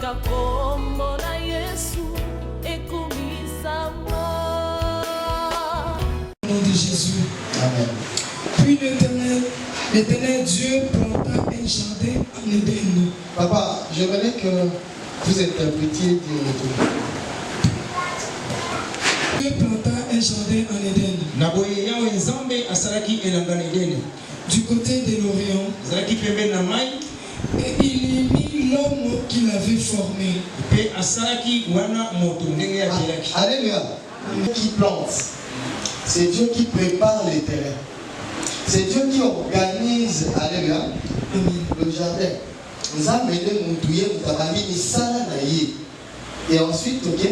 Au nom de Jésus. Amen. Puis l'Éternel Dieu planta un jardin en Éden. Papa, j'aimerais que vous interprétiez du retour. Dieu planta un jardin en Éden. Du côté de l'Orient. Et il y mit l'homme qu'il avait formé. Alléluia. Qui plante. C'est Dieu qui prépare les terrains. C'est Dieu qui organise, alléluia, le jardin. Nous avons et ensuite, ok.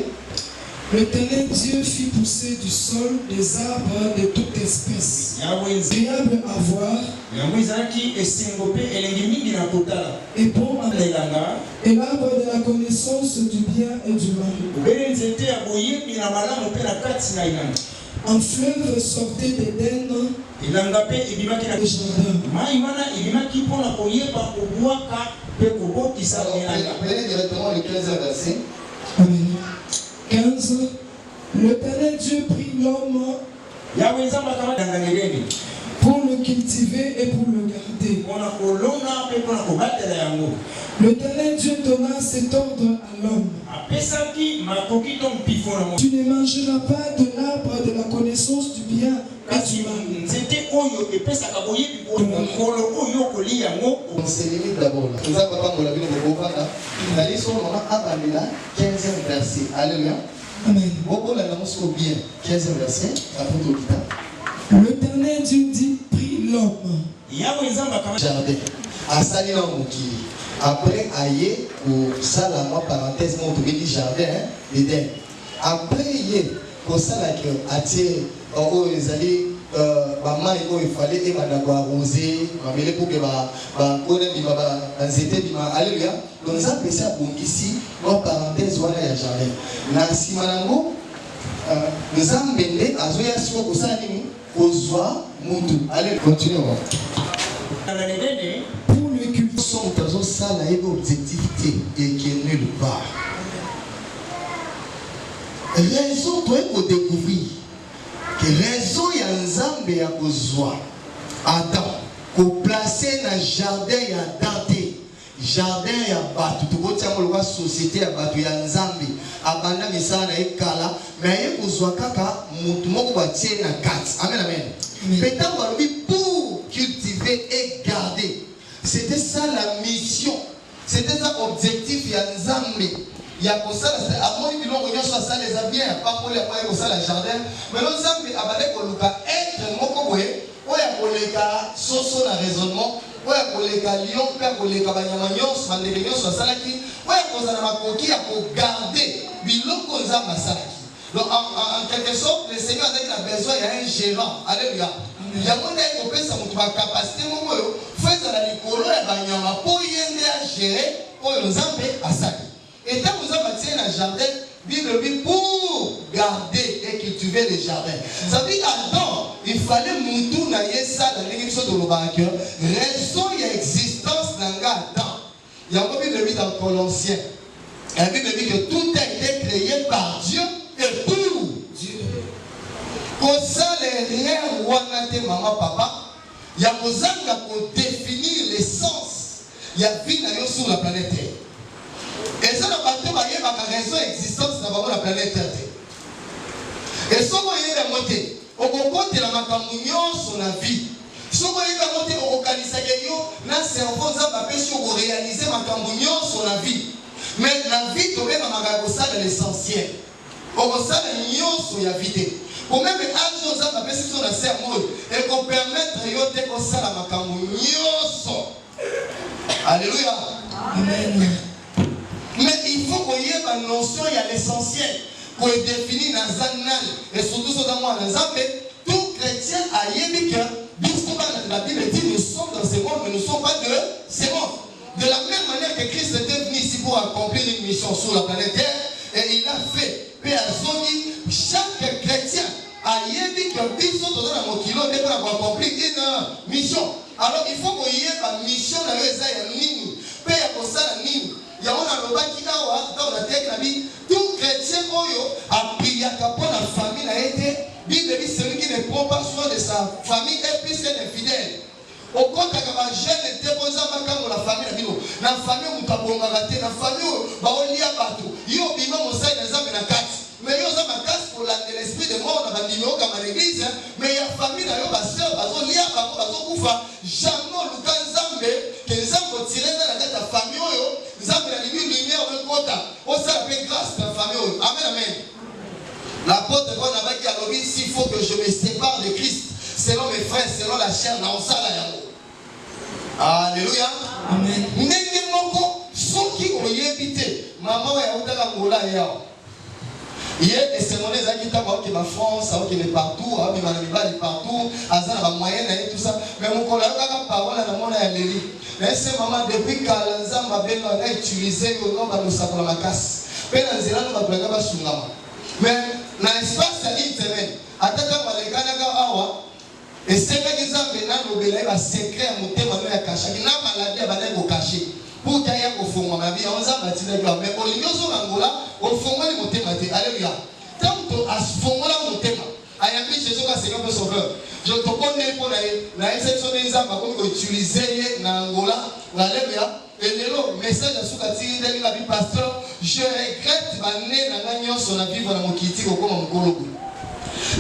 L'Éternel Dieu fit pousser du sol des arbres de toute espèce, agréables à voir et bon à manger, et l'arbre de la connaissance du bien et du mal. Un fleuve sortait d'Éden le jardin. Prenez directement le 15e verset. Amen. 15. L'Éternel Dieu prit l'homme pour le cultiver et pour le garder. L'Éternel Dieu donna cet ordre à l'homme. Tu ne mangeras pas de l'arbre de la connaissance du bien et du mal. On se limite d'abord là. Nous avons pas la Bible de la liste, on a 15e verset. Alléluia. Amen. Bien. 15e verset. L'Éternel Dieu dit, prie l'homme. Jardin. Asali na mukili. Après aye pour ça la moi parenthèse mon tout jardin Éden. Après yé pour ça la que attirer oh les allez maman il fallait et madame arroser mamele pour que ba connaît bima ba nzete bima alléluia. Donc ça peut ça bon ici moi parenthèse voilà ya jardin. Na simanango nous avons mené à zoya sur pour ça ni kozwa mutu. Allez continuons. Pour le culte. Ça a une objectivité et qui est nulle part. Raison toi pour découvrir que raison y a un zambe à besoin. Adam, pour placer dans le jardin y a Dante, jardin y a battu. Tout le monde voit société y a battu y a un zambe. Abandon mais ça na ekala, mais y a besoin kaka mutu moko bâtir na quatre. Amen amen. Peut-être pour cultiver et garder. C'était ça la mission. C'était ça l'objectif. Il y a Nzambe. Il y a pour ça, à mon avis, on regarde ça les habits, il n'y a pas pour ça le jardin. Mais Nzambe a balé pour le cas être mokoboé, ou il y a pour les cas soso na raisonnement, ou il y a pour les cas lion, ou il y a pour les cas banyamanyos, mandélénios, soit salaki, ou il y a pour ça la coquille, il y a pour garder, biloko Nzambe salaki. Donc en quelque sorte, le Seigneur a besoin, il y a un gérant. Alléluia. Il y a un capacité, fait la licolo et banyama pour y gérer pour nous amener à ça. Et quand vous avez bâti un jardin, Bible dit pour garder et cultiver les jardins. Ça veut dire qu'Adam, il fallait moutou na ça dans l'émission de l'Obaker. Raison et existence d'un gars Adam. Il y a une Bible dit dans Colossiens. La Bible dit que tout a été créé par Dieu et pour Dieu. Pour ça, les rien wanate maman papa. Il y a besoin pour définir l'essence. Il y a vie sur la planète Terre. Et ça, la raison d'existence dans la planète Terre. Et ça, il y a la montée. On peut compter la macamunion sur la vie. Si on veut la montée, on peut réaliser cerveau, on réaliser macamunion sur la vie. Mais la vie, on est l'essentiel. On peut ça sur la vie. Pour même âge aux hommes, mais si on a serment et qu'on permette de faire ça la macamunioso. Alléluia. Amen. Mais il faut qu'on y ait une notion, il y a l'essentiel qu'on définit dans Zanal et surtout dans moi dans Zambé. Tout chrétien a yébi que la Bible dit nous sommes dans ce monde, mais nous ne sommes pas de ce monde. De la même manière que Christ était venu ici pour accomplir une mission sur la planète Terre, et il a fait. Chaque chrétien a dit que biso dans la mokilo pour accomplir une mission. Alors il faut qu'on y ait une mission dans les aïeux nini. Paye pour ça nini. Il y a un lobby qui dans la tête la vie. Tout chrétien a prié pour la famille a été. Bible dit celui qui ne prend pas soin de sa famille est plus qu'un infidèle. Au compte que ma jeune était posée à la famille, la famille où tu as bon raté, la famille où tu as lié à partout. Yo bima mosai na zambe na kati. Mais yo za makasi pour l'esprit de mort dans bandimio comme à l'église, mais il y a famille na yo ba sœur bazo lié à bango bazo kufa jamais luka nzambe que nzambe tirer dans la tête famille yo, nzambe na lumière au kota. On ça fait grâce à la famille yo. Amen amen. L'apôtre Paul a dit à l'obéi s'il faut que je me sépare de Christ selon mes frères, selon la chair, na osala yango. Alléluia. Amen. Ndenge moko soki oyebite maman ya utaka ngola yao. Hier et c'est mon ezaki ta ba ma France, qui est partout, abi manibali partout, azana ba moyen et tout ça. Mais mon collègue a parole na mona ya leli. Mais c'est maman depuis kalanza mabelo a utilisé au nom ba nosakula makasi. Pena nzela no ba planga ba sungama. Mais na espace ya internet, ataka balekana ka awa. Et c'est là qu'ils ont besoin de secret à monter ma mère caché. Il n'a maladie à baler au caché. Pour qu'il y ait au fond ma vie, on a bâti la gloire. Mais au lieu de Angola, au fond de monter ma vie. Alléluia. Tant que à ce fond là monter ma. Ayant mis Jésus comme Seigneur pour sauveur. Je te connais pour la exception des hommes comme utiliser na Angola. Alléluia. Et le message à Soukati de la vie pasteur. Je regrette ma nez na gagnon sur la vie dans mon kiti au comme mon cologo.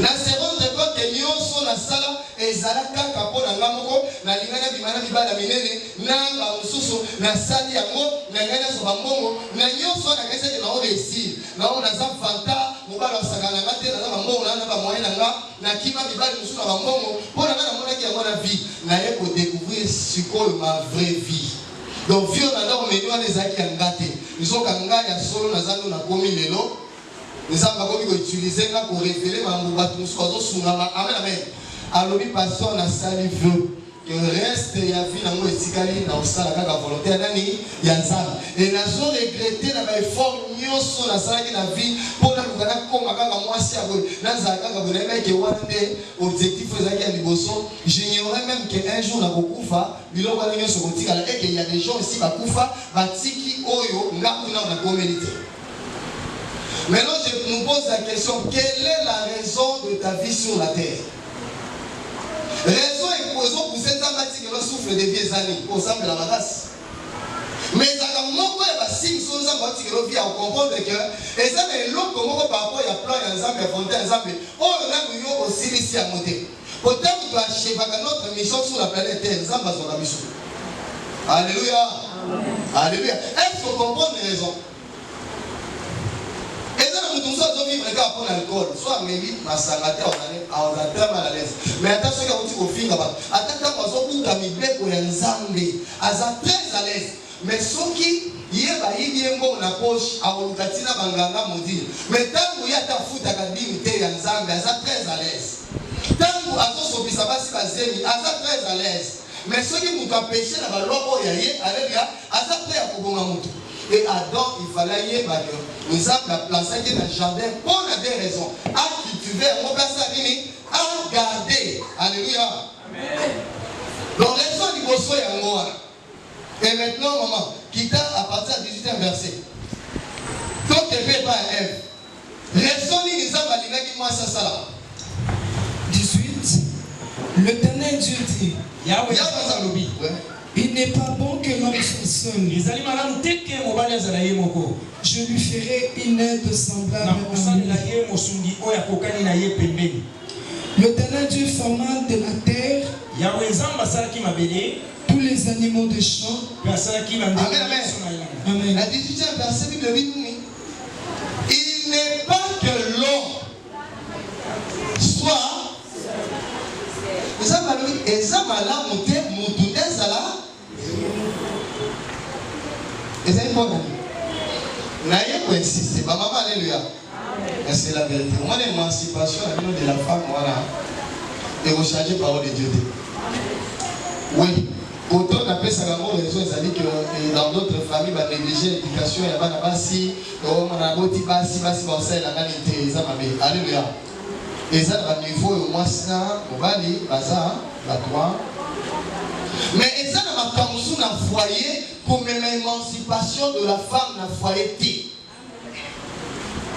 La seconde époque que nyonso na sala ezalaka kapona ngamoko na lingana bimana bibala minene na ba mususu na sali yango na ngana so bambongo na nyonso na kese na réussir na on za fanta mobala sakana ngate na bambongo na ba moyen na kima bibala mususu na bambongo pona na mona ki yango na vie na ye ko découvrir sikoyo ma vraie vie. Donc vieux na ndo menwa les aki ngate isoka ngaya solo na zando na komi lelo. Nous avons utilisé pour révéler ma amen amen. Alors le pasteur na sali veut que reste ya vie na mo etikali na osala kaka volonté nani ya nzambe. Et na zo regretter na ba effort nyonso na sala ki na vie pour na lukana koma kaka mwasi ya boye. Na za kaka boye na ke wande objectif ezaki ya liboso. J'ignorais même que un jour na kokufa biloko na nyonso kotikala et qu'il y a des gens ici bakufa batiki oyo ngaku na communauté. Maintenant, je nous pose la question, quelle est la raison de ta vie sur la terre? Raison et cause pour cette amatique qui souffre des vieilles années, au sein de la race. Mais à un moment où il y a des signes sur les amatiques qui reviennent à comprendre que, et ça, mais l'autre, comment par rapport, il y a plein d'ensemble, il y a fondé ensemble, oh, on a aussi ici à monter. Pourtant, tu dois achever notre mission sur la planète Terre, ensemble, sur la mission. Alléluia. Alléluia. Est-ce qu'on comprend les raisons? Et ça, nous devons vivre les gars pour l'alcool. Soit Mélie, ma sangateur, on a très mal à l'aise. Mais attention, quand vous dites au attends, quand vous avez mis pour les Zambé, à très à l'aise. Mais ceux qui y est bon la poche, à Olukatina Banganga Modi. Mais tant que y a ta foot à Kadimité, à Zambé, à très à l'aise. Tant que à son sobi, ça va se passer, à très à l'aise. Mais ceux qui m'ont empêché dans la loi, à très à Kobomamutu. Et Adam, il fallait y aller. Nous avons placé dans le jardin pour des raisons. À cultiver, on place à garder. Alléluia. Amen. Donc, raison du bosso et en et maintenant, maman, quitte à partir du 18e verset. Donc, tu ne fais pas Ève. Raison du Nizam Alina qui moi ça ça là. 18. L'Éternel Dieu dit. Yahweh. Il n'est pas bon que l'homme soit seul. Je lui ferai une aide semblable à lui. L'Éternel Dieu forma de la terre tous les animaux des champs. Amen, amen. La 18e verset Bible dit, il n'est pas que l'homme soit. Vous avez Ezamala monté, Moutouné Zala. Et c'est bon. Naïe pour insister. Maman, alléluia. C'est la vérité. Moi, l'émancipation de la femme, voilà. Et vous changez parole de Dieu. Oui. Autant on appelle ça comme raison, ça dit que dans d'autres familles, on négliger l'éducation, il y a pas de basi, on a beau dire basi, on sait la qualité, ça m'a dit. Alléluia. Et ça, au niveau, au moins, ça, au bali, baza, la toi. Mais et ça n'a pas comme ça dans foyer pour même l'émancipation de la femme dans foyer.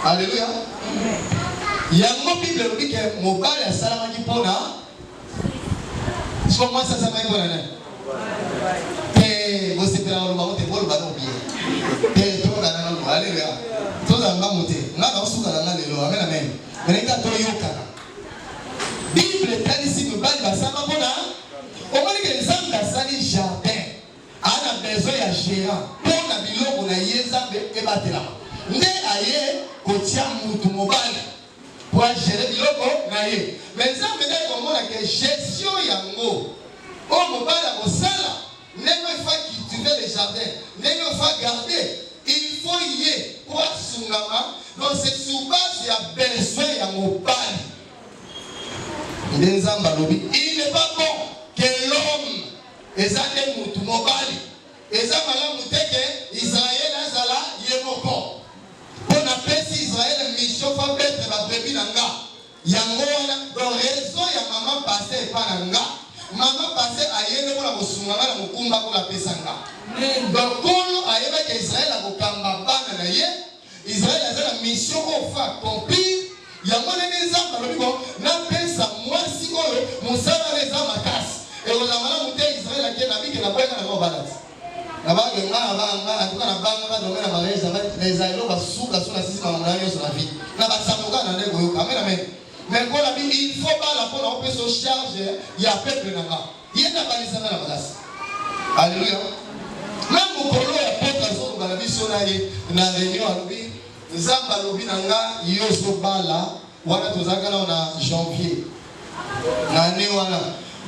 Alléluia. Il y a une Bible qui dit que mon père est salama qui pona. C'est moi ça ça m'a dit. Et vous savez là le moment t'es bon le ballon bien. Et toi là non alléluia. Toi ça va monter. Nga na usuka na lelo amen amen. Mais nga to yoka. Bible tali si mon père va salama pona. Au moins que les hommes dans sali jardin. A besoin ya gérant. Pour na biloko na yezambe e batela. Nde aye kotia mutu mobali pour gérer biloko na ye. Mais ça me dit comment la gestion yango. Oh mobali a kosala. N'est-ce pas cultiver les jardins. N'est-ce pas garder. Il faut y aller pour sungama. Donc c'est sous base ya besoin ya mobali. Il n'est pas bon que l'homme ezate mutu mobali. Ezamala muteke Israël azala yemoko. On appelle Israël mission fa mettre la brebis nanga. Yango wana donc raison ya maman passé pa nanga. Maman passé ayene pour la kosunganga na mukumba ko la pesanga. Donc kolo ayeba que Israël a kokamba bana na ye. Israël a la mission ko fa accomplir. Yango ne nzamba lobiko na pesa mwasi oyo musala leza makasi. Et on a malade muté Israël qui na biki na bweka na balati. Na banga ngana tuka na banga ba domena mareza ba les ailo ba suka suna sisi mama mwanyo sur la vie na ba samoka na ndego yo amen amen mais quand la Bible il faut pas la pour on peut se charger il y a peuple nanga yenda balisa na balasi alléluia même mukolo ya peuple so ba la biso na ye na réunion alobi nzamba lobi nanga yoso bala wana tozaka na janvier na ne wana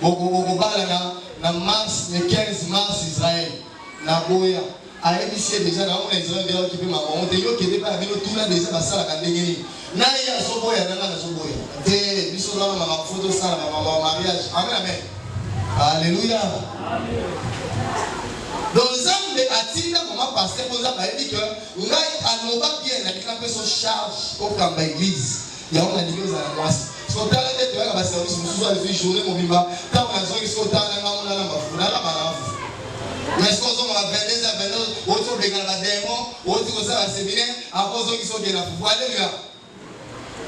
boko bala na mars le 15 mars Israël na boya ayebisie déjà na on Israël qui peut maman te yo qui était pas avec tout là déjà ba sala ka ndengeni na ya so boya na so boya te biso na mama photo sala mama mariage amen amen alléluia donc zambe atinda mama pasteur pour ça ba dit que ngai aloba bien na kila son charge au kamba église ya on a dit aux à moi so tala tete ba ba service mususu a fait journée mobimba ta on a zo so tala ngamo na mafuna la bana. Mais ce qu'on a 22 à 22, autour de la démon, autour de la séminaire, à cause qui sont bien à pouvoir. Alléluia.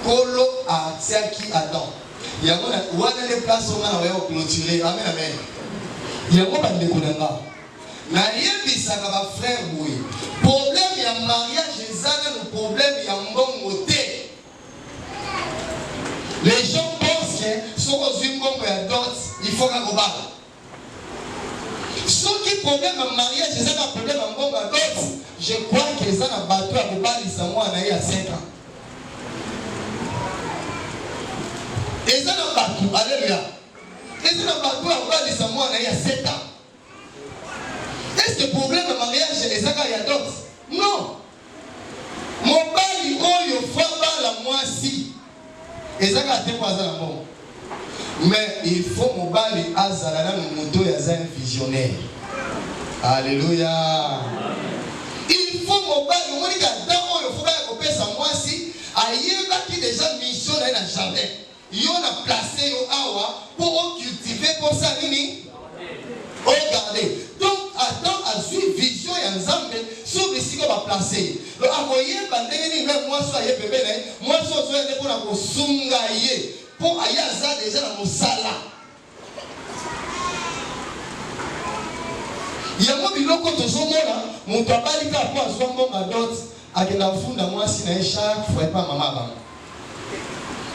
Kolo a Tiaki Adam. Il y a des places où on a clôturé. Amen, amen. Il y a des gens na yebi saka frère boy. Problème il y a mariage, le problème il y a mbongo té. Les gens pensent que si on a mbongo ya dot, il faut qu'on balle. Ceux qui problème en mariage, c'est un problème en bon d'autres. Je crois que ça n'a pas battu à Bobali Samoa il y a 5 ans. Et ça n'a pas battu, alléluia. Et ça n'a pas battu à Bobali Samoa il y a 7 ans. Est-ce que le problème en mariage, c'est ça qu'il y a d'autres? Non. Mon bali, oh, il faut pas la moitié. Et ça n'a pas battu à bon. Mais il faut mon bali azalana no moto ya za visionnaire. Alléluia. Il faut mon bali on dit que dans il faut pas couper sa moi si ayeba qui déjà mission dans le jardin. Il a placé yo awa pour cultiver pour ça nini. Regardez. Donc attends à suivre vision ya nzambe sur les siko va placer. Le amoyer bandeni même moi so ayé bébé moi so so pour na ko sunga ye. Pour ayaza déjà dans mon sala. Il y a un biloko to somona, mon tabali ka po azombo madot, akenda funda moi si na chaque fois pas maman ba.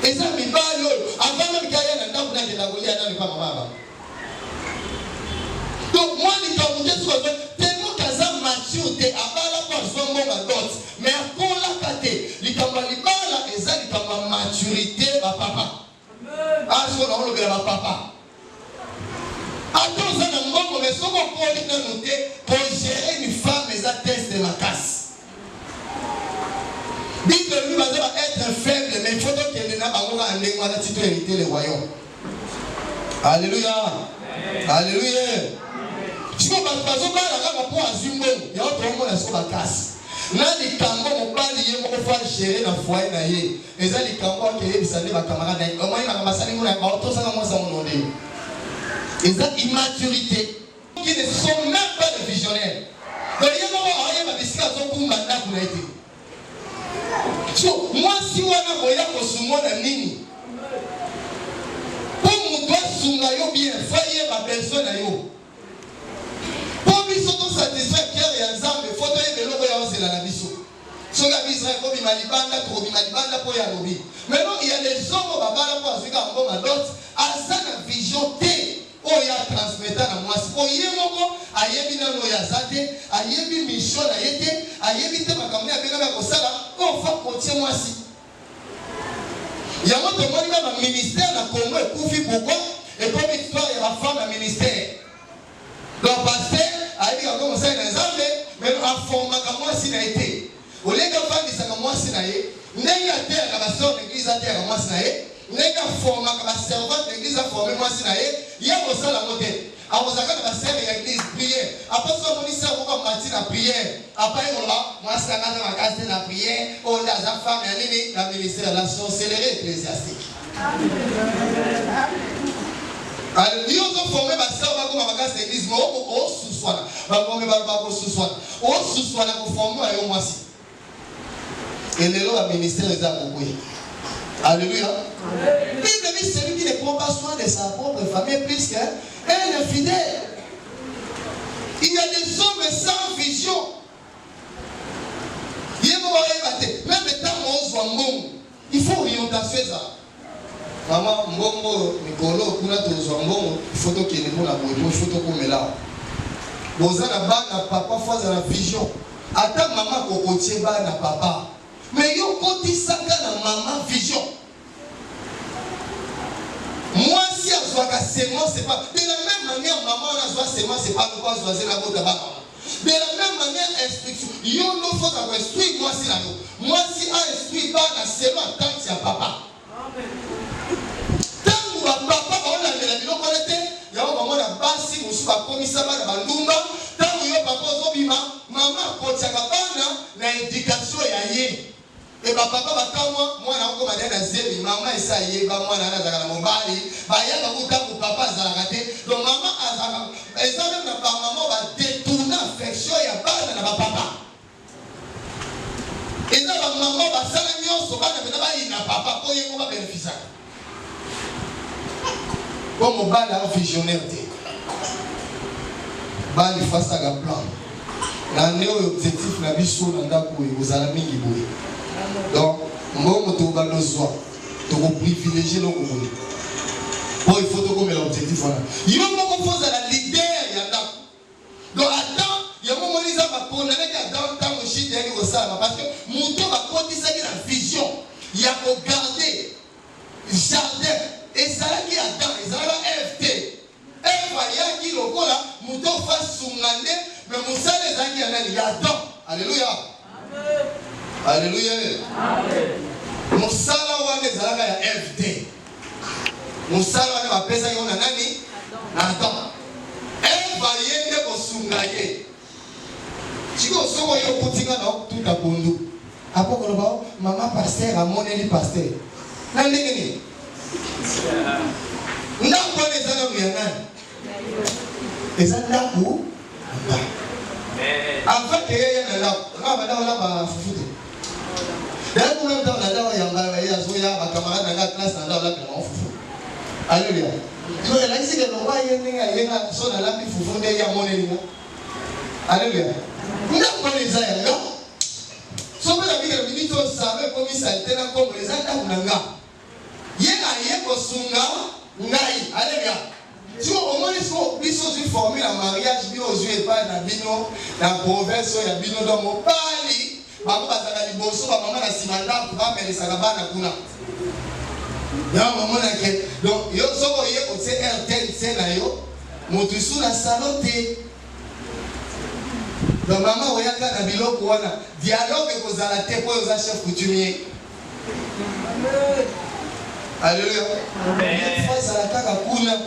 Et ça mi ba yo, avant même qu'il y ait un ndambu na kenda golia na pas maman ba. Donc moi ni ka muje so tellement kaza maturité abala po azombo madot, mais akola kate, likamba libala eza likamba maturité ba papa. Ah, ce qu'on a enlevé à papa. Attends, ça n'a pas mais ce qu'on peut noter pour gérer une femme, les attestes de la casse. Dites que lui va être faible, mais il faut qu'elle n'ait pas un hériter le royaume. Alléluia. Alléluia. Si on va pas la pour Azumbo, il y a autre monde à ce qu'on va casse. Là, les cambons ont pas lié pour faire gérer la foyer naïe. Et ça, les cambons qui sont des camarades, au moins, ils ont passé les mots, ils ont ça dans mon nom. Et ça, immaturité. Qui ne sont même pas des visionnaires. Donc, il y a des gens qui ont été. So, moi, si on a nini. Pour nous, doit bien, voyez ma personne. Pour nous, surtout satisfaire qu'il y a un exemple, il faut que nous ayons la mission. Si on a vu Israël, il y a des mais non, il y a des gens qui ont une vision T. Oh, il y a transmettre à moi. Oh, il y a des mission, il y a un ministère dans le Congo et pourquoi? Et comme histoire, il y a la femme dans le ministère. Donc, pasteur, a dit qu'il a commencé à exemple, mais en format comme moi, s'il a été. Au lieu de faire des moi, s'il a été, il y a terre à la sœur de l'église à terre à moi, s'il a été. Il y a format comme la servante de l'église à former moi, s'il a été. Il y a aussi la modèle. Alors, vous avez la sœur de l'église, prière. Après, ça, on dit ça, on va partir la prière. Après, on va, moi, c'est la case de la prière. On a la femme, la ministère, la sorcellerie ecclésiastique. Alors, nous avons formé ma sœur, on va comme la l'église, mais on sous-soin. On va sous-soin. On sous-soin, on forme, on va aussi. Et le ministère est à beaucoup. Alléluia. Bible dit celui qui ne prend pas soin de sa propre famille plus qu'un infidèle. Il y a des hommes sans vision. Même il faut orientation ça. Maman, Mbongo, Nicolo, Kuna Tozongo, photo qui est pour la photo comme là. Vous avez la papa face à la vision. Attends, maman, Kokotier, na papa. Mais yo koti saka na maman vision. Moi si à soi ka sémence c'est pas de la même manière maman na soi sémence c'est pas quoi choisir la botte là. De la même manière instruction. Yo no faut instruire moi si là. Moi si a instruit pas na sémence tant que c'est papa. Tant que papa on la biloko collecté, ya maman na basi musuka komisa ba na bandumba, tant que yo papa zobima, maman kotiaka bana na éducation ya ye. Et papa va moi na ko madana zebi maman esa yeba mwana na zaka na mobali ba ya ba kuta ko papa za raté donc maman azaka esa même na ba maman va détourner affection ya bana na ba papa esa ba maman ba sala nyonso bana bena ba ina papa ko yengo ba bénéficier comme mobali a visionnaire te bali face à la plan na néo objectif na biso na ndako ezala mingi boye. Donc, moi, je vais privilégier le Congo. Bon, il faut que l'objectif soit là. Il y a un moment où la leader, donc, attends, il y a un moment où il y a un temps où il y a parce que mon temps va continuer la vision. Il y a pour garder jardin. Et ça là qui attend, et ça là FT. Et voilà, qui le là, mon temps va soumane, mais mon salaire est il y a attend. Alléluia. Alléluia. Musala wane zalaka ya FD. Musala wane bapesa yo na nani? Na Adam. Eva yende kosunga ye. Chiko soko yo kutinga na tuta pondu. Apo koloba mama pasteur amoneli pasteur. Na ndenge ni? Ndako ne zana ya nani? Eza ndako. Avant que ye na ndako, ngaba ndako la ba fufute. D'ailleurs, pour même temps, on a camarade dans la classe, on a foufou. Alléluia. Donc, il a dit que l'on va y aller, son à la foufou, il y a mon élément. Alléluia. Nous n'avons pas les aïeux. Sauf que la vie de l'unité, on savait comment il s'altère comme les aïeux. Il y a un sunga, alléluia. Si au moins ils sont formés en mariage, ils ont joué pas dans la province, il y a bino dans mon pali. Maman bazala liboso ba maman na simanda pour mettre ça là-bas na kuna. Ya maman na ke donc yo soko ye ko se RTC na yo motu su na salote. Donc maman oyaka na biloko wana dialogue ko zala te po za chef coutumier. Alléluia. Amen. Fois ça la kaka kuna.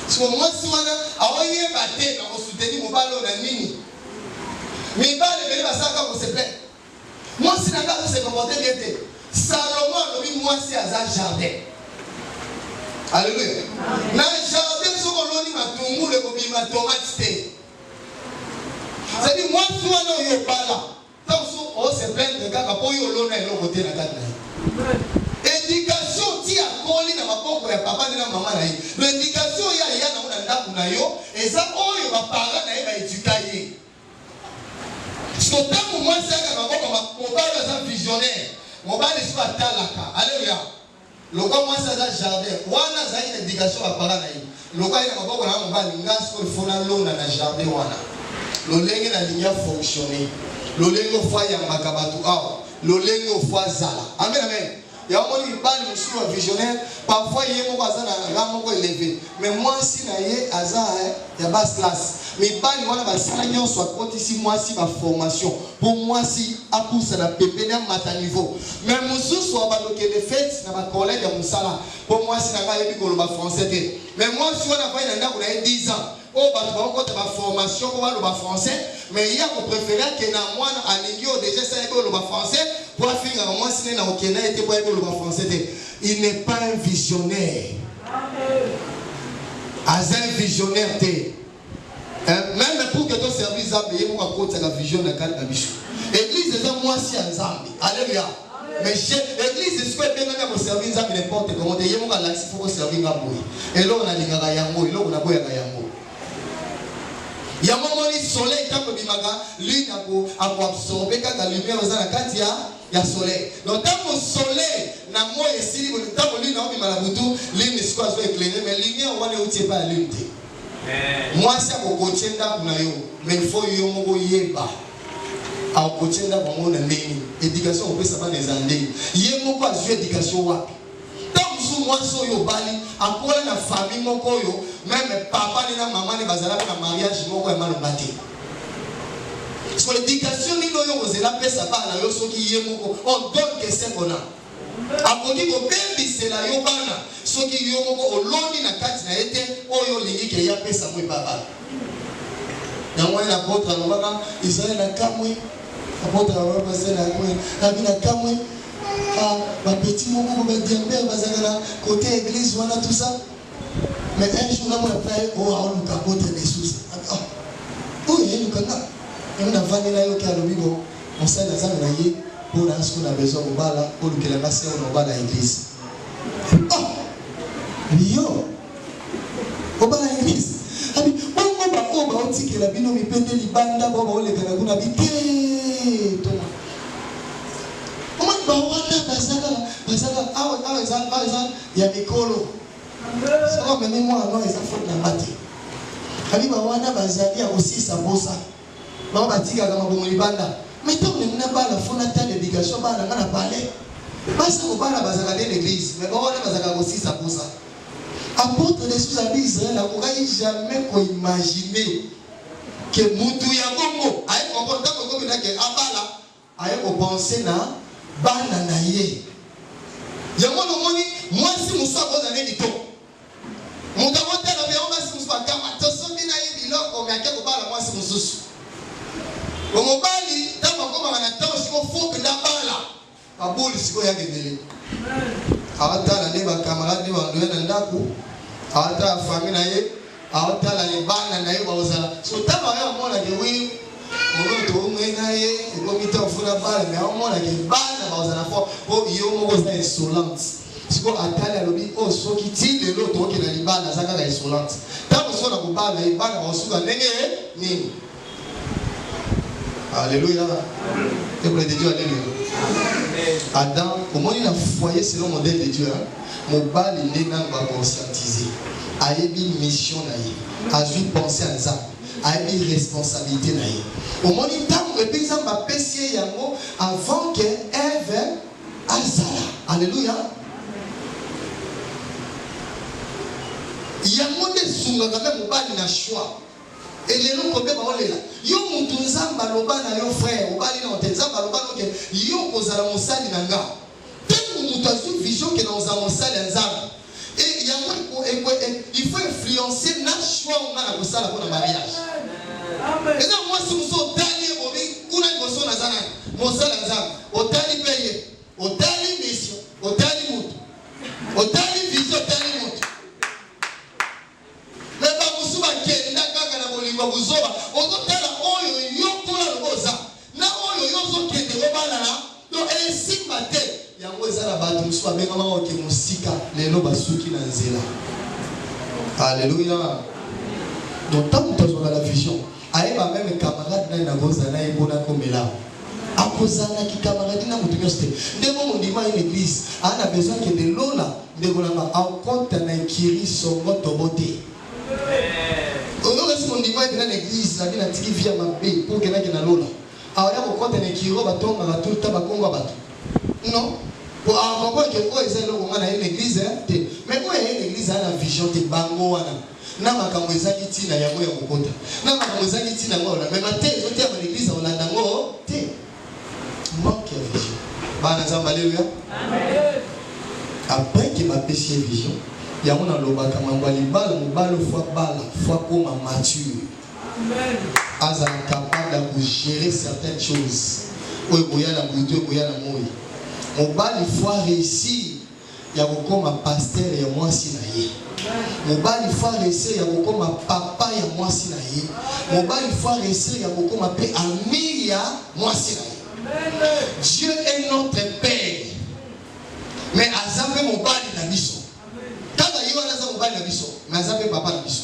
So moi si wana awoye bate na ko soutenir mobalo na nini. Mais pas les bénévoles ça comme se plaît. Moi si n'a pas se comporter bien. Salomon a mis moi si à un jardin. Alléluia. Dans le jardin, ce qu'on a dit, matungu le kobima tomate. C'est-à-dire, moi, si on a eu pas là, tant qu'on se plaint de gars, pour y aller, on a eu côté la carte. Éducation, si à coller dans ma pompe, papa et maman, l'éducation, il y a un na yo, et ça, on y va parler, on va éduquer. Ce que tant que moi, c'est mon père est un visionnaire. Mon père est pas talaka. Alléluia. Le gars, moi, c'est un jardin. On a une éducation à parler. Le gars, il a pas mon père, il a ce qu'il faut dans l'eau dans le jardin. Le lingue na ligne fonctionner. Le lingue fois ya makabatu awa. Le lingue fois zala. Amen amen. Il y a un moment où je suis visionnaire. Parfois il y a un moment où je suis élevé. Mais moi si na ye aza ya basse classe. Mais bani wana ba sanyo soit compte ici moi si ma formation. Pour moi si akusa na pépé na mata niveau. Mais mususu wa baloke les fêtes na ba collègue ya musala. Pour moi si na ba yebi koloba français te. Mais moi si on a pas na ndako na 10 ans. Oh, bah, tu vas encore faire ma formation pour le français, mais il y a qu'on préférait que dans moi, à l'Indio, déjà, ça y est, le français, pour finir, moi, si on a au Kenya, il était pour le français. Il n'est pas un visionnaire. As un visionnaire, même pour que ton service a payé, pour qu'on ait la vision de la carte d'Abichou. Église, c'est moi, si un zambi. Alléluia. Mais l'église, c'est ce que bien pour servir zambi n'importe comment. Il y a un gars qui faut servir un boy. Et là, on a dit Gayango, et là, on a boy Gayango. Il y a un moment où le soleil est lui a absorbé la lumière dans la carte, il y a le soleil. Donc, tant que le soleil n'a pas ici, tant que lui n'a pas malaboutou, lui ne se passe pas éclairé, mais la lumière, on ne tient pas à l'unité. Moi, c'est un coach, mais il faut que vous ayez pas. Un coach, l'éducation, on peut savoir les années. Il y a beaucoup d'éducation. Moi so yo bali akola na famille moko yo même papa ni na maman ni bazala na mariage moko ya malobate. Parce que l'éducation ni no yo ozela pesa ba na yo soki ye moko on donne que c'est qu'on a. Akodi ko bebi c'est la yo bana soki yo moko oloni na kati na ete oyo lingi ke ya pesa mo papa. Na mwana na potra no baka Israël na kamwe apotra wa passer na kamwe na kamwe. Ma petite momo va dire côté église voilà tout ça mais un jour là moi après oh on a capoté les sous oh il y a une cana on a vanné là yo qui a le bibo on sait dans ça mais pour là ce qu'on a besoin au bas là pour que la masse on va dans l'église oh yo au bas dans l'église abi on va on dit que la bino mi pende libanda bo ba ole kana kuna bité to il y a des colos. Ça va même moi, non, ils ont fait la maté. Kali bawana bazali ya aussi sa bossa. Ba batika kama bomulibanda. Mais tant que n'a pas la fondateur d'éducation ba na na parler. Basa ko bana bazaka de l'église, mais bawana bazaka aussi sa bossa. Apôtre de sous habits Israël a jamais ko imaginer que mutu ya Congo aye comprendre que comme que abala aye ko penser na bana na ye. Yango no moni mwasi musa ko na nedi to. Mutamote na be mwasi musa kama to so bina ye biloko me akeko bala mwasi mususu. Omobali tama ko bana tawo siko foko na bala. Abuli siko yake bele. Awata na ne ba camarade ba ndo na ndaku. Awata famille na ye. Awata la ne bana na ye ba ozala. So tama ya mona ke wi Moro na ye, komite ofuna bale, mais au moins la bana ba ozana fo, o yo moko za insolente. Siko atali alobi o soki ti de l'autre oki na libana zaka ka insolente. Tango so na kubala ibana ba osuka ndenge nini. Alléluia. Témoin de Dieu, alléluia. Adam, comment il a foyer selon le modèle de Dieu, mon bal il est dans va conscientiser. Ayebi mission na ye, a vu penser à ça. Ayebi responsabilité na ye. Au moment où il y a des gens qui ont avant que Ève azala. Alléluia. Il y a des gens qui ont un choix. Et les noms comme ça, yo mutu nzamba loba na yo frère, obali na nzamba loba no ke yo kozala mosali na nga. Tant mutu azu vision que dans un mosali nzamba. Et il faut influencer na choix on a na kosala pour le mariage. Et là moi si muso tali obi kuna koso na zana mosala nzamba, otali paye, otali mission, otali mutu. Otali vision, otali mutu. liloba kuzoba ozotala oyo yokola loboza na oyo yozokende kobana no esimba te yango ezala bato mosusu abengama oke mosika lelo basuki na nzela. Alléluia. Donc tant que tu as la vision ayeba même camarade na ina goza na ebona komela akozana ki camarade na mutu yoste ndemo mondima une église ana besoin que de lola ndegolanga en compte na kiri songo tobote. Ono kasi mondima ina na église na bina tiki via mabe pour que na kina lola awaya ko compte na kiro batonga ba tout taba kongo bato non pour avoir que quoi c'est le moment na une église mais quoi une église a la vision de bango wana na makambo ezaki tina yango ya kokota na makambo ezaki tina ngo na mais matin zote à l'église on a dango te manque de vision. Bana zamba alléluia. Amen. Après que ma péché vision ya mona lobaka mambali bala mobalo fois bala fois comme mature. Amen. Asa capable de gérer certaines choses. Oyo boya na buto boya na moyi. Mobali fois réussir ya kokoma pasteur ya mwasi na ye. Mobali fois réussir ya kokoma papa ya mwasi na ye. Mobali fois réussir ya kokoma pe ami ya mwasi na ye. Dieu est notre Père. Mais azabe mobali na biso. Kaka yo anaza mobali na biso, mais azabe papa na biso.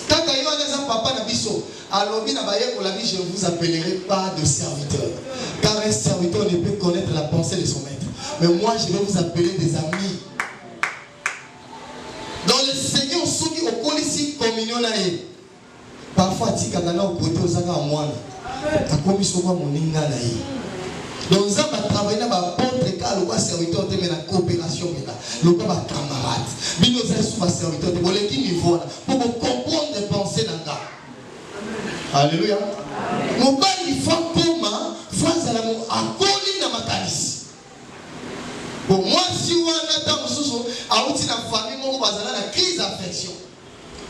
Kaka yo anaza papa na biso, alobi na baye ko la vie je vous appellerai pas de serviteur. Car un serviteur ne peut connaître la pensée de son maître. Mais moi je vais vous appeler des amis. Dans le Seigneur souki au polisi communion na ye. Parfois tika kana au côté osaka mwana. Akomi soko moninga na ye. Donc ça va travailler dans ma porte car le serviteur de la coopération le camarade. Bino ça sous serviteur de boleki niveau pour comprendre des pensées dans gars. Alléluia. Mon père il faut comment fois la mo akoli na makanisi. Bon moi si on attend mususu auti na famille moko bazala na crise d'affection.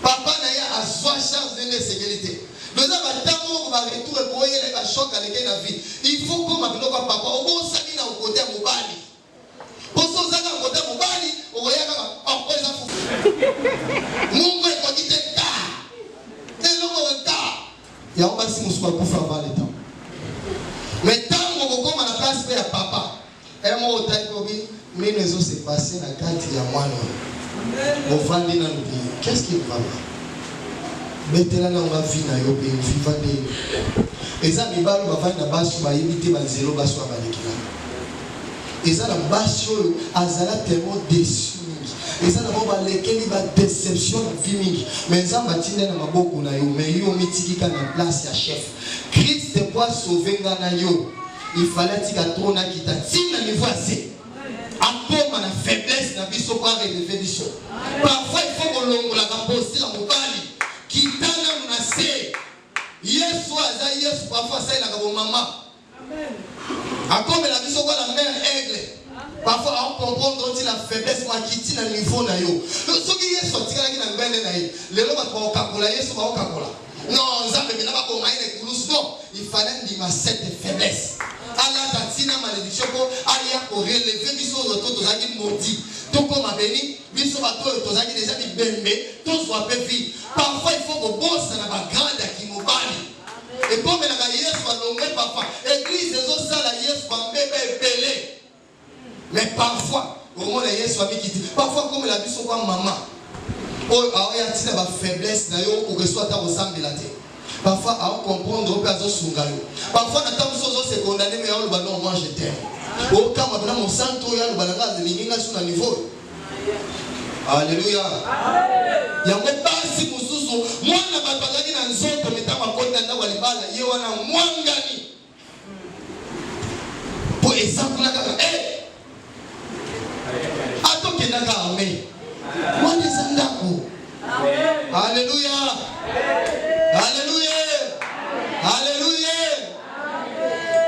Papa na ya aswa charge de sécurité. Nous avons un retour et pour y choc avec la vie. Il faut que ma papa au bon sali na au côté mobali. Pour ça ça côté mobali, on voyait comme en présent fou. Mon père quand il était car. Et le car. Il y a un passé nous soit pour faire mal le temps. Mais tant qu'on comme à la place de papa. Et moi au taille pour lui, mais nous autres c'est passé la carte il y a moi non. Au fond de nous qu'est-ce qui va? Maintenant on va finir na yo pe vivant de eza mibalo bavani na baso ba yibite ba zéro baso abalekila eza na baso azala tellement déçu eza na ba lekeli ba déception vie mais ça matinda na maboko na yo mais yo mitikika na place ya chef Christ pour sauver ngana yo il fallait tika trona kita tina niveau assez akoma na faiblesse na biso pour relever biso parfois il faut kolongola ka poster la mobali kitana munase Yesu aza Yesu parfois ça il a comme maman amen akome la biso kwa la mère aigle parfois on comprendre aussi la faiblesse moi kiti na niveau na yo soki Yesu atikala ki na mbende na ye lelo ba ko kakola Yesu ba okakola non nzambe bina ba ko maine kulusu non il fallait ndima cette faiblesse ala tatina malédiction ko alia ko relever biso to zaki maudit to ko mabeni biso ba to zaki déjà bi bembe to soit pe vie parfois il faut que bosse na ba grande qui mobali et comme la Yesu va nommer papa église ezo sala Yesu ba mbebe belé mais parfois au moment de Yesu ami qui dit parfois comme la biso kwa maman oh ya tina ba faiblesse na yo ko reçoit ta ressemble la terre. Parfois, à comprendre, parfois, on se condamné, mais on va non, moi je t'aime. Au cas où mon santo, il y a le balanga de l'ingénieur sur un niveau. Alléluia. Il y a un pas si vous sous moi, la bataille dans un autre, mais t'as pas compté dans la balle, il y a un mwangani. Pour exemple, hé! Attends qu'il y ait un armée. Moi, les andako. Alléluia. Alléluia. Alléluia.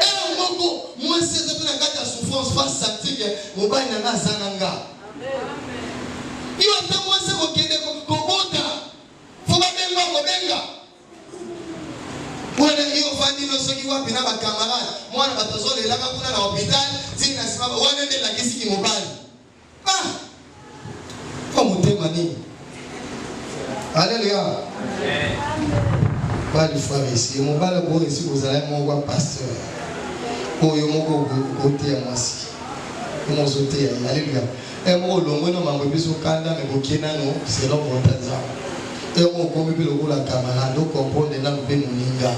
Et moko moi c'est ça na kata souffrance face sentir que mobile na zananga. Yo ata moi c'est okende ko bota. Faut ba benga. Wana yo fandi no soki wapi na ba camarade. Mwana batozole la kuna na hôpital, tina simama wana nde la kisi ki mobile. Ah. Comme motema nini? Alléluia. Pas le frère ici. Mon bal pour ici, vous allez mon pasteur. Pour yo mon côté à moi aussi. Mon côté, alléluia. Et mon longo non m'a besoin de kanda mais bokena non, c'est là pour taza. Et mon comme le la camarade, donc comprendre là nous be moninga.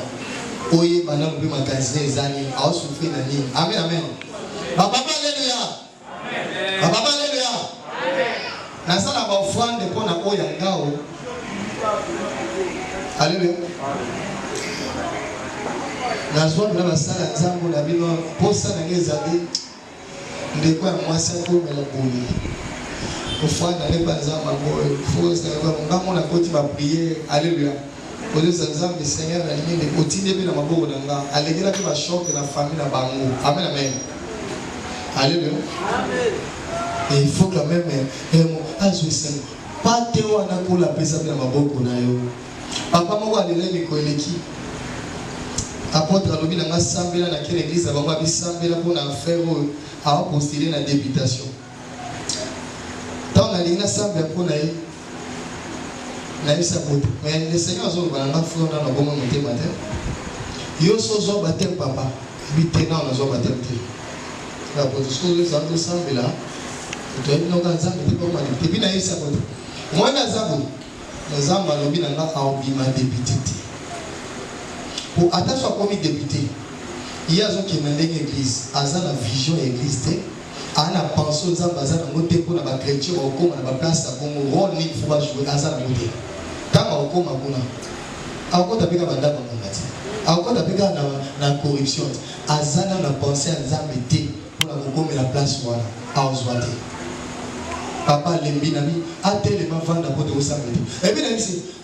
Oye bana nous be magasiner zani, a souffrir na nini. Amen amen. Papa alléluia. Amen. Papa alléluia. Amen. Na sala ba offrande pour na oya ngao. Alléluia. Nazwa na basala nzambo na bino posa na ngezabe ndeko ya mwasi ko mela boni ofanda le banzamba boy fosa na ngamo na koti ba prier. Alléluia. Ozo nzambe Seigneur na nini de kotinde bi na maboko na nga alegera ke ba choc na famille na bango. Amen amen. Alléluia. Amen. Et il faut quand même azwesen pas te wana ko la pesa bi na maboko na yo. Papa moko alele mikoleki apôtre alobi na ngasambela na quelle église bango abisambela pour na faire a postuler na députation. Tant na lina sambela pour na isa bote. Mais le Seigneur zo ba na fo na bongo motema te. Yo so zo batem papa, bitena na zo batem te. La position de santo sambela. Tu es no ganza te ko mali. Te bina isa bote. Moi na zabu. Nzamba alobi na nga aobima député. Pour attention à comme député, il y a qui dans l'église, à la vision église, à la pension de Zambazan, à monter pour la chrétien, au coma, à la place, à comme rôle, il faut pas jouer à la monter. Tant au coma, à quoi t'as payé à madame à quoi t'as payé à la corruption, à Zana, la pensée à Zambété, pour la coma et la place, voilà, à Oswate. Papa Lembinami a tellement vendu pour te ressembler. Et bien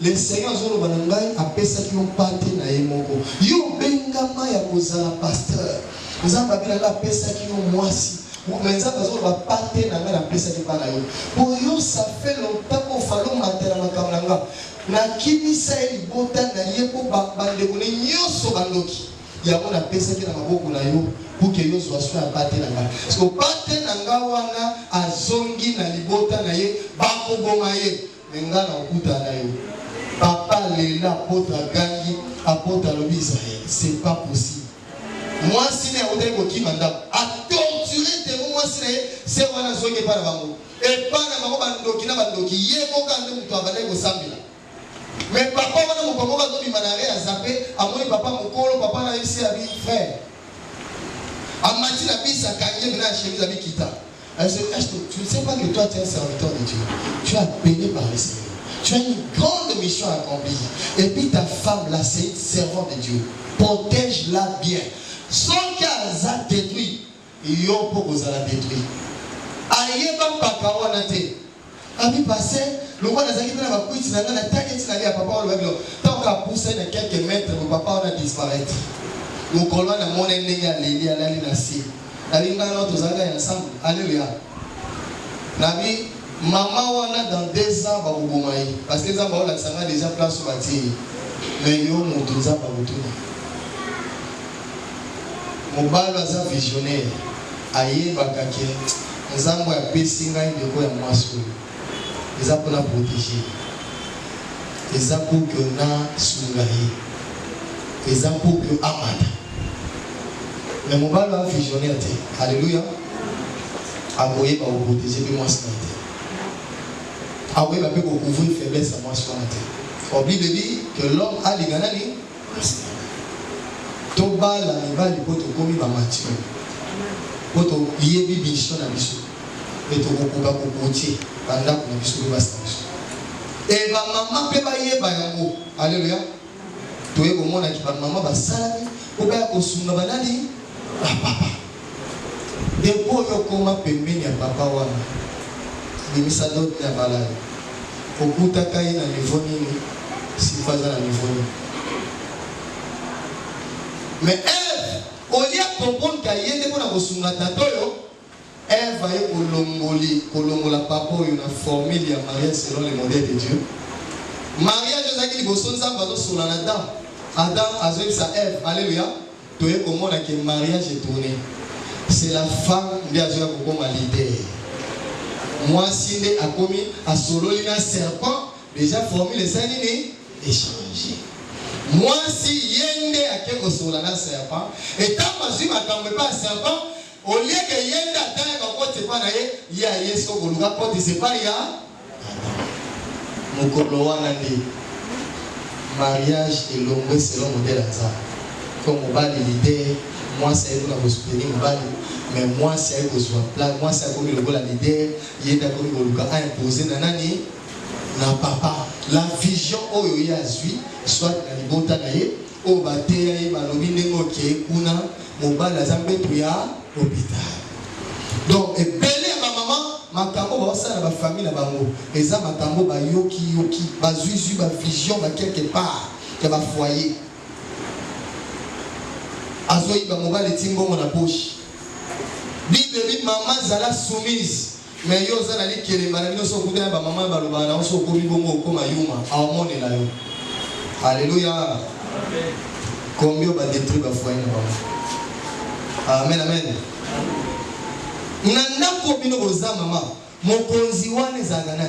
le Seigneur Zolo Banangai a pensé qu'ils ont parti na yemoko. Yo bengama ya kozala pasteur. Nous avons pas la pensé qu'ils ont moisi. Mais ça Zolo va partir na la pensé qu'ils parlent yo. Pour yo ça fait longtemps qu'on fallo matera makamanga. Na kimisa eli bota na yeko bande kone nyoso bandoki. Ya ona pensé qu'ils na maboko na yo. Pour que yo soit parti na nga. Parce que parti na nga wana azongi na libota na ye bako boma ye menga na okuta na yo. Papa lela apôtre gangi apôtre lobi Israël, c'est pas possible. Moi si ne odai ko kimanda a torturer te moi si ne c'est wana zongi para bango. Et pas na bango bandoki na bandoki ye ko kande muto abale ko sambila. Mais papa wana mo bango ba zobi manare azape amoi papa mokolo papa na ici abi frère. Amati la bise à gagner maintenant chez nous avec Kita. Tu ne sais pas que toi tu es un serviteur de Dieu. Tu as béni par le Seigneur. Tu as une grande mission à accomplir. Et puis ta femme là, c'est une servante de Dieu. Protège-la bien. Sans qu'elle a détruit, il y a pour vous la détruire. Aïe, pas kawana te. Ami passé, le roi n'a jamais la couille, il n'a pas de à papa. Tant qu'à pousser de quelques mètres, le papa a disparu. Nous collons à mon ennemi à l'élie à la linassi. La linga notre zaga ensemble. Alléluia. Nabi, maman wana dans 2 ans va vous parce que les enfants là ça déjà place sur bâtir. Mais yo mon toza va vous tourner. Mon bal va visionnaire. Aïe bakake. Nzambo ya pesinga ndeko ya mwaso. Les apôtres la protéger. Les apôtres que na sungahi. Les apôtres que amada. Mais mon bal va visionnaire. Alléluia. Aboye va vous protéger de moi ce matin. Aboye va vous couvrir faiblesse à moi ce matin. Oublie de dire que l'homme a les ganani. Toba la niva li poto komi ba mature. Poto yebi bicho na biso. Et to kokuba kokotie banda ko biso ba biso. Et ba maman pe ba yeba yango. Alléluia. To yebo mona ki ba maman ba salami ko ba ko sunga banani ba papa. Depo yo koma pembeni ya papa wana. Limisa dote ya balai. Okuta kai na niveau nini? Sifaza na niveau nini? Mais Ève, au lieu de comprendre qu'il y a des gens Ève va y kolongola papa ou une formule de mariage selon le modèle de Dieu. Mariage, c'est que les gens sont sur Adam. Adam a joué sa Ève. Alléluia. Tu es comment le mariage est tourné. C'est la femme qui a joué comme leader. Moi, si je a commis à solo un serpent, déjà formule les animés échangés. Moi, si yende a quelque chose dans le serpent, et tant que je ne m'attends pas à serpent, au lieu que yende a tant que côté pas naïe, il y a yeso goluga côté c'est pas ya. Mukoloa nandi. Mariage et l'homme selon le modèle Azar. Comme on va l'idée, moi c'est pour la soutenir, mais moi c'est pour soi plat, moi c'est pour le la l'idée, yende a comme goluga a imposé nanani. Na papa, la vision où il y a soit dans les bons taille, au bataille, malobi nengo qui kuna, mobile la zambe tuya hôpital. Donc, et belé ma maman, ma kambo ba ça la famille la bango, et ça ma kambo ba yoki, ba zuizu ba vision ba quelque part, que ba foyer. Azoï ba mobile timbo mon poche. Bible maman zala soumise. Mais yo ça nali kele bana bino so kuta ba maman ba loba na so ko bibongo ko mayuma awmone la yo. Alléluia. Amen. Combien ba détruire ba foyer na ba. Amen amen. Nanda ko bino boza mama mokonzi wane zangana.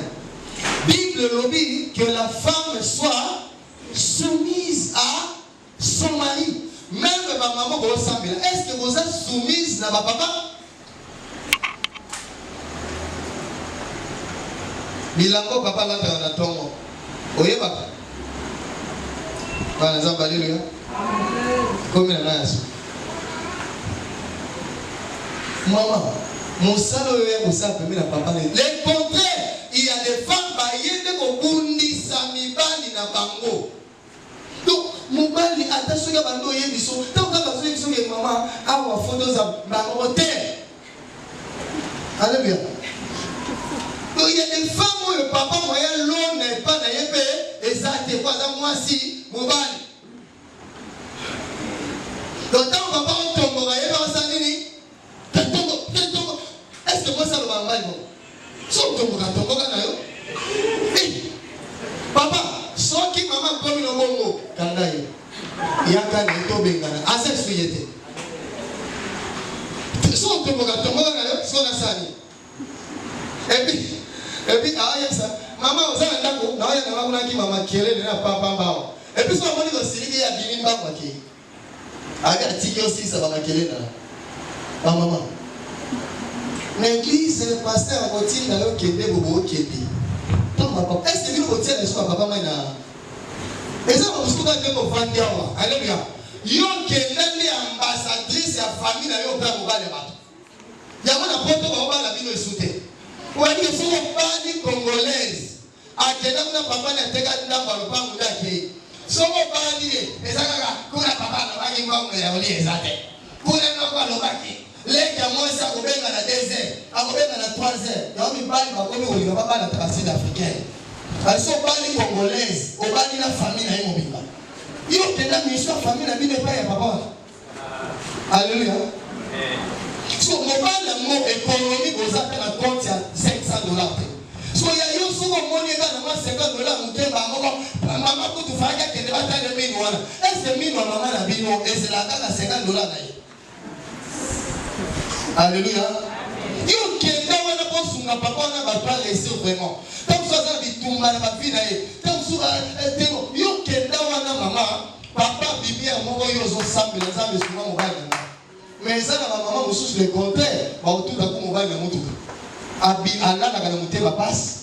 Bible lobi que la femme soit soumise à son mari. Même ba maman ko sambela. Est-ce que vous êtes soumise na ba papa? Bilango papa là dans la tombe. Oye papa. Par exemple, alléluia. Comme il y a maman, mon salaud est pour ça, papa. Le contraire, il y a des femmes qui ont bundi samibani na bango. Donc, mon mari, attention à bando yé biso. Tant que vous avez besoin de maman, à vos photos à bango terre. Alléluia. Donc il y a des femmes où le papa moyen l'eau n'est pas dans les pays et ça c'est quoi ça moi si mon bal. Donc tant que papa on tombe il y a pas ça nini. Est-ce que moi ça le va mal bon? So tombe na yo. Papa, so qui maman comme no bongo kangai. Ya kana to bengana. Asa suyete. So tombe na yo so na sani. Et puis, maman, vous avez un d'accord, vous avez un qui m'a maquillé, vous avez un papa. Et puis, si vous avez un qui a bien maquillé, un ticket aussi, ça va maquiller. Maman. L'église, le pasteur, on tient dans le kédé, vous kédé. Est-ce que vous tient les soins, papa, maintenant? Et ça, vous avez un vendeur. Alléluia. Yo kédé, ambassadrice, la famille, la yo, père, vous allez battre. Il y a un apôtre, on va la vie de soutien. Quand ils sont pas congolaises, à quel moment papa n'a pas été dans le pas mouillé. Sont pas dit, et ça quand la papa n'a pas dit moi on est allé exaté. Pour les gens pas le baquer. Les gamins ça au bien dans la 2 heures, à au bien dans la 3 heures. Il y a un pas pas comme on va pas la tracer d'africaine. Elles sont pas les congolaises, au bas de la famille na imobile. Ils ont que la mission famille na bien pas ya papa. Alléluia. So mobile mo économique aux appels à compte à $500. So il y a eu souvent monnaie dans le $50 mutemba moko maman ko tu fanya que ne va pas de mine wana. Est-ce que mine maman na bino et c'est la kaka $50 na ye. Alléluia. Yo kenda wana ko sunga papa na ba pas laisser vraiment. Comme ça ça bitumba na ba vie na ye. Comme ça yo kenda wana maman papa bibi ya moko yo zo sambela za besunga mobile na. Mais ça, la maman me soucie le contraire. Tout d'un coup, on va le montrer. Allah n'a pas monté ma passe.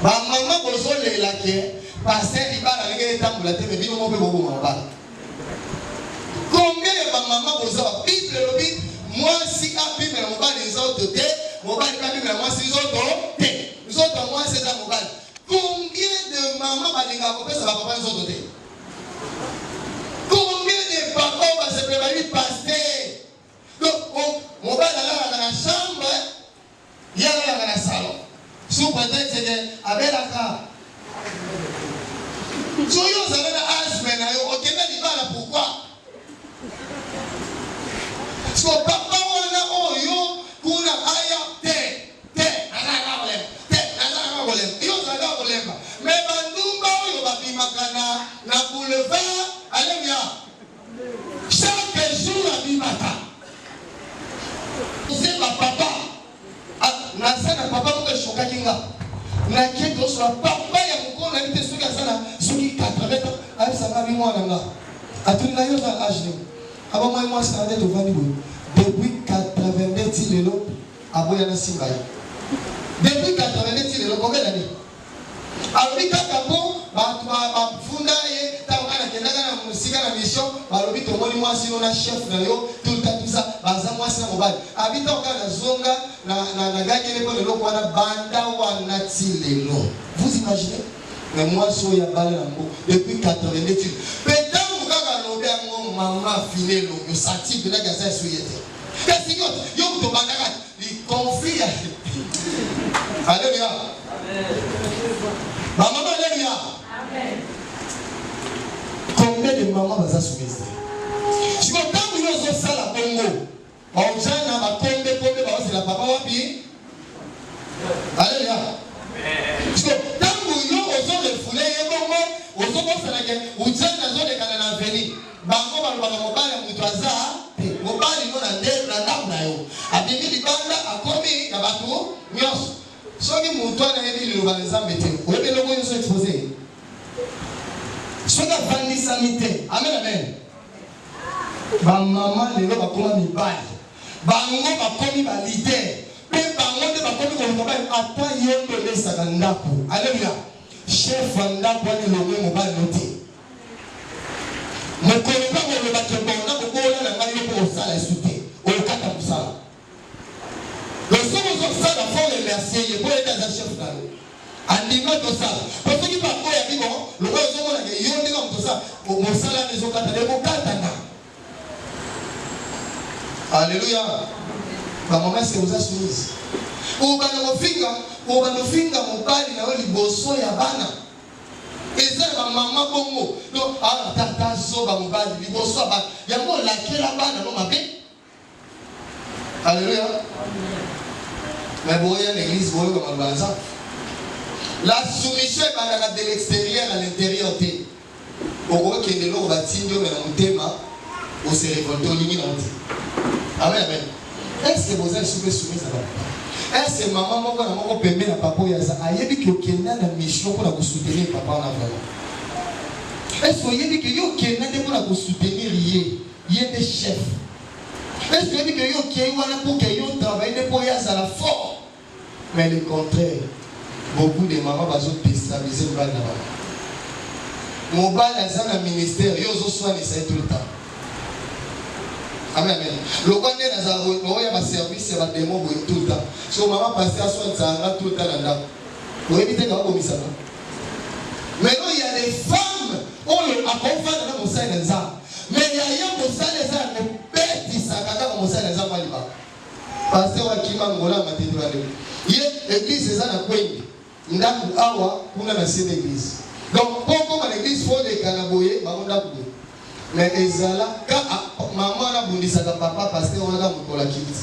Ma maman me soucie le laquais. Parce qu'il va la régler tant pour la tête, mais bien on peut beaucoup m'en parler. Combien de maman me soucie? Bible le dit, moi si à Bible on va les autres té, on va les Bible moi si les autres té. Les autres moi c'est ça mon bal. Combien de mamans va les gars ça va pas les autres té? Combien de papas va se préparer passer? Donc, on va dans la chambre, il y a dans la salon. Sous peut-être c'est avec la carte. Si vous avez la hache, mais au Québec, il va là pourquoi? Parce que papa, on a yo, qu'on a aïe, mais Bandumba, il va bien makana, na boulevard, allez bien. Chaque jour, la vie matin. C'est ma papa. Na sana papa mo choka kinga. Na kito so papa ya mko na nite suka sana suki 80 ans. Abi sana Abami moi là. À tout le monde à âge. Avant moi c'est allé devant nous. Depuis 82 tilelo aboya Simba. Depuis 82 tilelo combien d'années? Alobi kaka po ba funda ye ta wana kendaka na musika na mission balobi to moni mwasi na chef na yo tout le temps tout ça baza mwasi na mobali abita okana zonga na gagele ko lelo kwana banda wana tilelo. Vous imaginez? Mais moi so ya bale na mbo depuis 82 tilelo. Peta mukaka lobi ngo mama finelo yo sati bila gaza suyete. Kasi yo to bandaka li conflit. Alléluia. Maman, alléluia. Combien de mamans va s'assumer? Si on t'a mis dans ça la Congo, on tient à ma combien c'est la papa wapi. Alléluia. Si on t'a mis aux zones de foulée, aux zones de la guerre, où tient la zone de Canada venir, bango balobaka mobali mutu aza mobali no na ndeko na ndako na yo abimi libanda akomi na bato nyonso. Soki mutu anayebi liloba na Nzambe te oyebi eloko nyonso expose soki avandisami te. Amen amen. Bamama lelo bakoma mibali bango bakomi baliter mpe bango nde bakomi koloba ata yo nde olesaka ndako. Alleluia. Chef wa ndako wana elongo mobali no te mokolo mpe kolobaki bona kokola na ngai yo mpo kosala esu te okata mosala. Le second ça la forme remercier il peut être un chef là. Andima to ça. Parce que pas quoi ya bibo, le roi zomo na yo ndika mto ça. Mo sala les okata de mokata na. Alléluia. Ba maman c'est vous assoumise. O bana mofinga mobali na oli boso ya bana. Eza ba mama bongo. No tata so ba mobali liboso ba. Yango la kela bana no mabe. Alléluia. Mais vous voyez l'église, vous voyez comment on ça. La soumission est de l'extérieur à l'intérieur. Au roi qui est de l'eau, mais on thème, on se révolte au limite. Amen, amen. Est-ce que vous êtes soumis à ça? Est-ce que maman m'a permis à papa y a ça? Il y a dit qu'il y a une mission pour vous soutenir papa en avant. Est-ce qu'il y a dit qu'il y a une mission pour vous soutenir? Il y a des chefs. Est-ce que dit que yo qui est pour que yo travaille pour y aller à la force? Mais le contraire, beaucoup de mamans vont déstabiliser le bal là-bas. Mon bal est dans le ministère, yo soigne ça tout le temps. Amen amen. Le roi est dans le roi a service et va démon tout le temps. So maman passe à soin ça tout le temps là. Vous évitez quand vous ça. Maintenant il y a des femmes on le accompagne dans mon sein des armes. Mais il y a un mon sein des armes bête ça quand mon sein des armes là. Pasteur wa kima ngola matendo ale. L'église c'est ça na kwenge. Ndaku awa kuna na site église. Donc pourquoi l'église faut des canaboyer ba onda ku. Mais ezala ka maman na bundisa ka papa pasteur wana mukola kiti.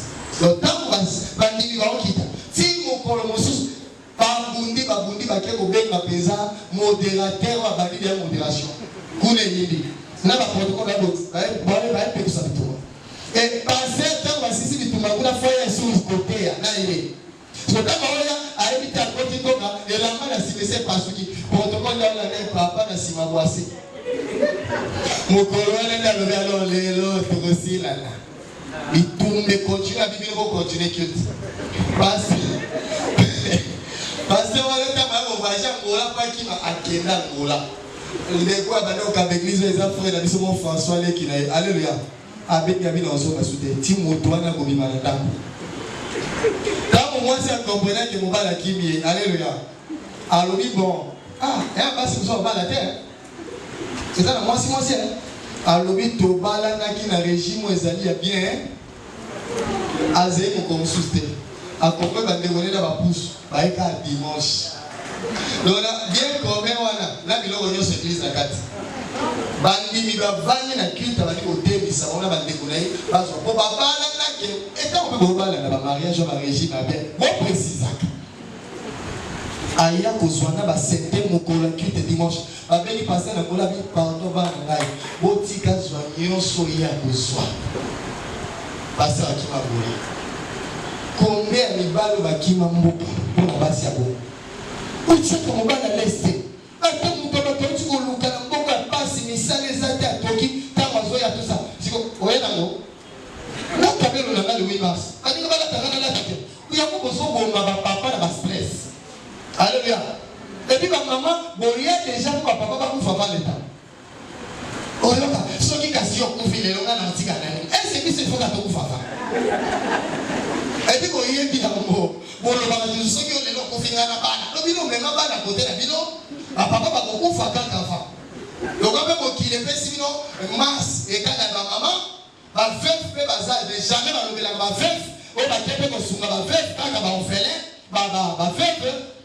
Donc tant bandimi ba okita. Ti mukolo mosusu babundi bake ko benga pesa modérateur wa bandi ya modération. Kuna yindi. Na ba protocole ba pe ko sabito. Et passer tant va sisi bitumba kuna foyer sur le côté ya na ile. So kama wala aibita koti toka elamba na simese pasuki protocole ya na papa na sima boasi. Mukolo na na lo lelo tokosi la na. Bitumbe continue la Bible ko continue culte. Parce wala kama ovaja ngola pa kima akenda ngola. Ndeko abana ka église les frères na biso mon François le kina. Alléluia. Avec Gabi dans son assoudé Timothée na kobima na ndambo. Quand moi c'est comprendre que mon bala kimi alléluia. Alors bon et pas si on va la terre. C'est ça moi c'est alors to bala na ki na régime ezali ya bien azé ko comme souté. A comprendre ba ndengone na ba pousse ba eka dimanche. Donc bien comme wana na biloko nyonso église na kati. Bandi mi ba vanye na culte ba ko temisa ona ba ndengone bazo ko ba bala na ke eta ko ba bala na ba mariage ba régime ba bien. Bon précisaka. Aya ko zwana ba sente mokolo culte dimanche. Ba beli passer na kola bi pardon ba ngai. Botika zwa nyonso ya ko zwa. Passer akima boye. Combien de balles va qui m'a mboka pour basi ya bo. Uchi ko mobala leste. Ata mutoba to uchi ko luka na mboka basi misale le 8 mars. Alléluia. Il y a beaucoup de choses pour ma papa dans stress. Alléluia. Et puis ma maman, bon, il y a déjà pour papa pour faire l'état. Oh, ceux qui cassent au coup, ils ont un antique année. Est-ce que c'est faux à tout faire? Et puis, il y a des gens qui ont ceux qui ont les locaux finir à la balle. Le bilan, même pas à côté de la bilan. Papa va beaucoup faire quand enfant. Donc, on peut qu'il ait fait sinon, masse et quand la maman, ma veuf fait bazar, jamais va lever la veuf, ou ma tête peut se ma veuf, quand elle va en faire, ma veuf.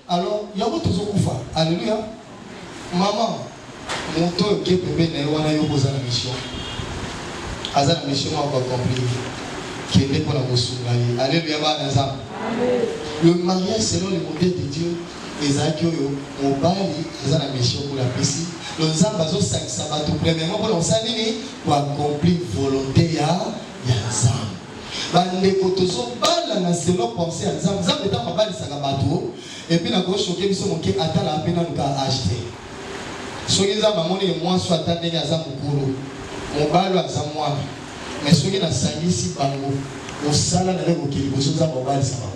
Alors, il y a beaucoup de choses. Alléluia. Maman, mon tour qui est bébé, on a eu posé la mission. Aza la mission, on va compris. Qui est pour la mission. Alléluia. Le mariage selon le modèle de Dieu. Ezaki oyo mobali eza na mission pour la pesi le nzamba zo sakisa bato premièrement pour l'enseigne nini pour accomplir volonté ya nzamba bandeko tozo bala na selon pensée ya nzamba nzamba eta mabali saka bato et puis na ko choquer biso moke atala apena nuka acheter soki nzamba moni moi soit atandenge aza mukulu mobali aza mwana mais soki na sangisi bango osala na leko kiliboso nzamba mobali saka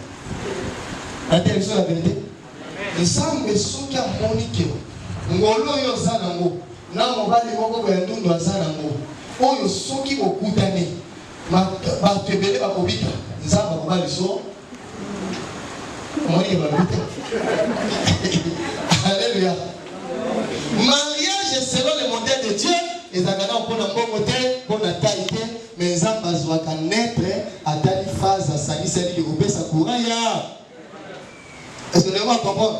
ate biso la vérité. Nzambe soki amoni ke ngolo oyo oza nango na mobali moko boya ndundu aza nango oyo soki bokutani bato ebele bakobika nzambe akobali so omoni ke babita. Alléluia. Mariage selon le modèle de Dieu ezalaka na mpona mbongo te mpona tai te mais nzambe azwaka naître atali phase asangiseli kopesa courant ya. Est-ce que vous comprenez?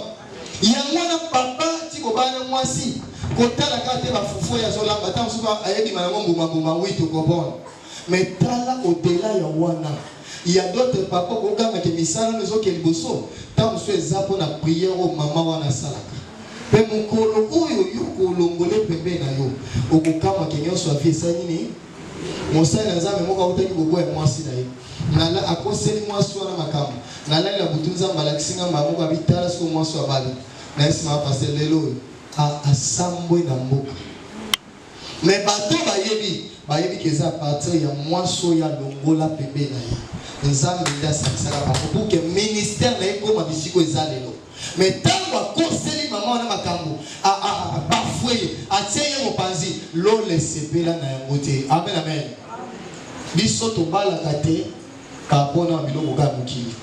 Il y a un papa qui a moi si quand la carte va foufou ya zola bata souvent ayebi manango mbuma oui tu comprends mais tala au-delà ya wana il y a d'autres papas ko kama ke misala nezo ke liboso tant so ezapo na prière au maman wana salaka pe mukolo oyo yuko longole pembe na yo okukama ke nyoso afisa nini mosala nzambe moko utaki bobo ya mwasi na ye nala akoseli mwasi wana makamba nala la butunza malakisinga maboko abitala so mwasi wa bali na esima passer lelo asambwe na mboka mais bato bayebi keza partir ya mwaso ya longola pembe na ye nzambe nda sakisaka bango pour que ministère na ye koma bisiko ezalelo mais tango akoseli mama wana makambo bafouye atie ye mopanzi lole sepela na yango te. Amen amen. Biso tobalaka te kapona biloko ka mokili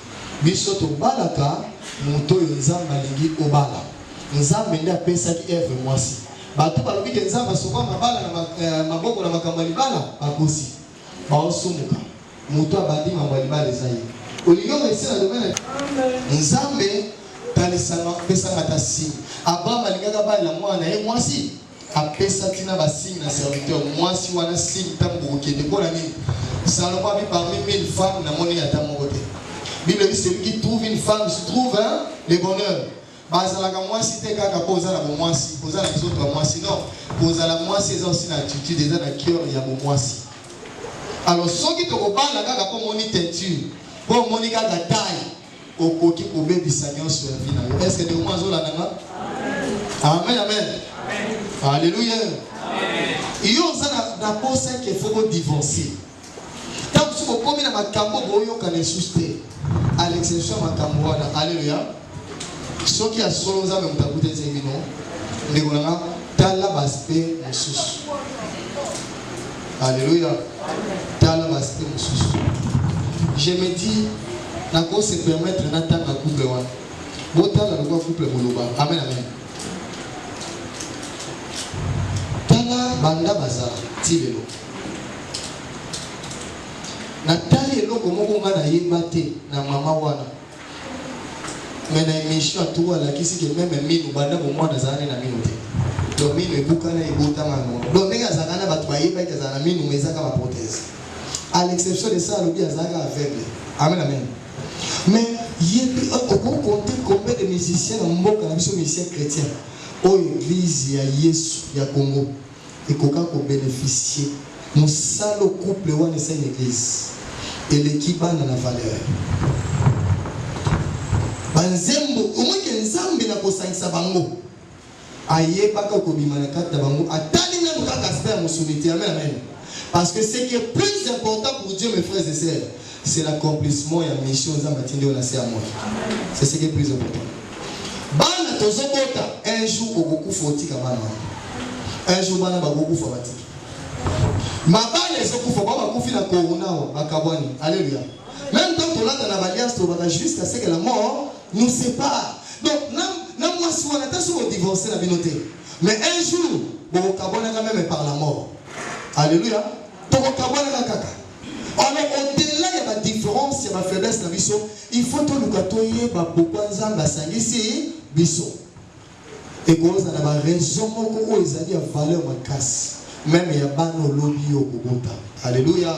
biso tobalaka moto oyo nzambe alingi obala nzambe nde apesaki eve mwasi bato balobi ke nzambe asoka mabala na maboko na makambo ya libala bakosi baosumuka moto abandi mambo ya libala eza ye olingi ongesi na domaine nzambe talisanga pesanga ta signe abraham alingaka balela mwana ye mwasi apesaki na basigne na serviteur mwasi wana signe ntango bokokende mpona nini Salomon a mis parmi 1000 femmes, n'a monnaie à ta côté. Bible dit celui qui trouve une femme se trouve le bonheur. Bazalaka moi si t'es kaka posa la moi si posa la autres moi si non posa la moi c'est aussi la attitude déjà dans cœur il y a moi si. Alors ceux qui te reparlent kaka pour moni teinture pour moni kaka taille au coquille pour bébé seigneur sur la vie. Est-ce que de moi zola nanga? Amen amen. Alléluia. Il y a un poste qu'il faut divorcer. Tant que vous pouvez ma cambo boyo kan esuste à l'exception ma cambo wana. Alléluia. Ceux qui a solo za me mutakuta zebino ndikona tala baspe mususu. Alléluia. Tala baspe mususu. Je me dis na ko se permettre na tanga couple wana. Botala le couple boloba. Amen amen. Tala banda bazara tilelo. Natali eloko moko nga na yeba te na mama wana mais na émission tout ala kisi ke même minu banda bo mwana zane na minu te do minu ebuka na ebota mano do ndenge azana batu bayeba ke azana minu mezaka ba prothèse à l'exception de ça lobi azaka aveugle. Amen amen. Mais yebi on compter combien de musiciens na mboka na biso musiciens chrétiens o église ya Yesu ya Congo et koka ko bénéficier musalo couple wana c'est une église et l'équipe a la valeur. Banzembo, au moins que nzambe na kosangisa bango. Aye baka kobima na kata bango, atali na muka kasper musunité. Amen amen. Parce que ce qui est plus important pour Dieu mes frères et sœurs, c'est l'accomplissement et la mission de Zambatinde on a c'est à moi. C'est ce qui est plus important. Bana tozobota un jour au beaucoup fauti kabana. Un jour bana ba beaucoup fauti. Mabale ezoku faut pas bakufi na corona bakabwani. Alléluia. Même tant que là dans la alliance to baka jusqu'à ce que la mort nous sépare. Donc na moi si on attend sur divorcer la binoté. Mais un jour bon kabwana quand même par la mort. Alléluia. To kabwana kaka. Alors au-delà il y a la différence, il y a la faiblesse dans biso, il faut que nous katoye ba bokwanza basangisi biso. Et cause na ba raison moko ezali ya valeur makasi. Même il y a bano lobby au Kogota. Alléluia.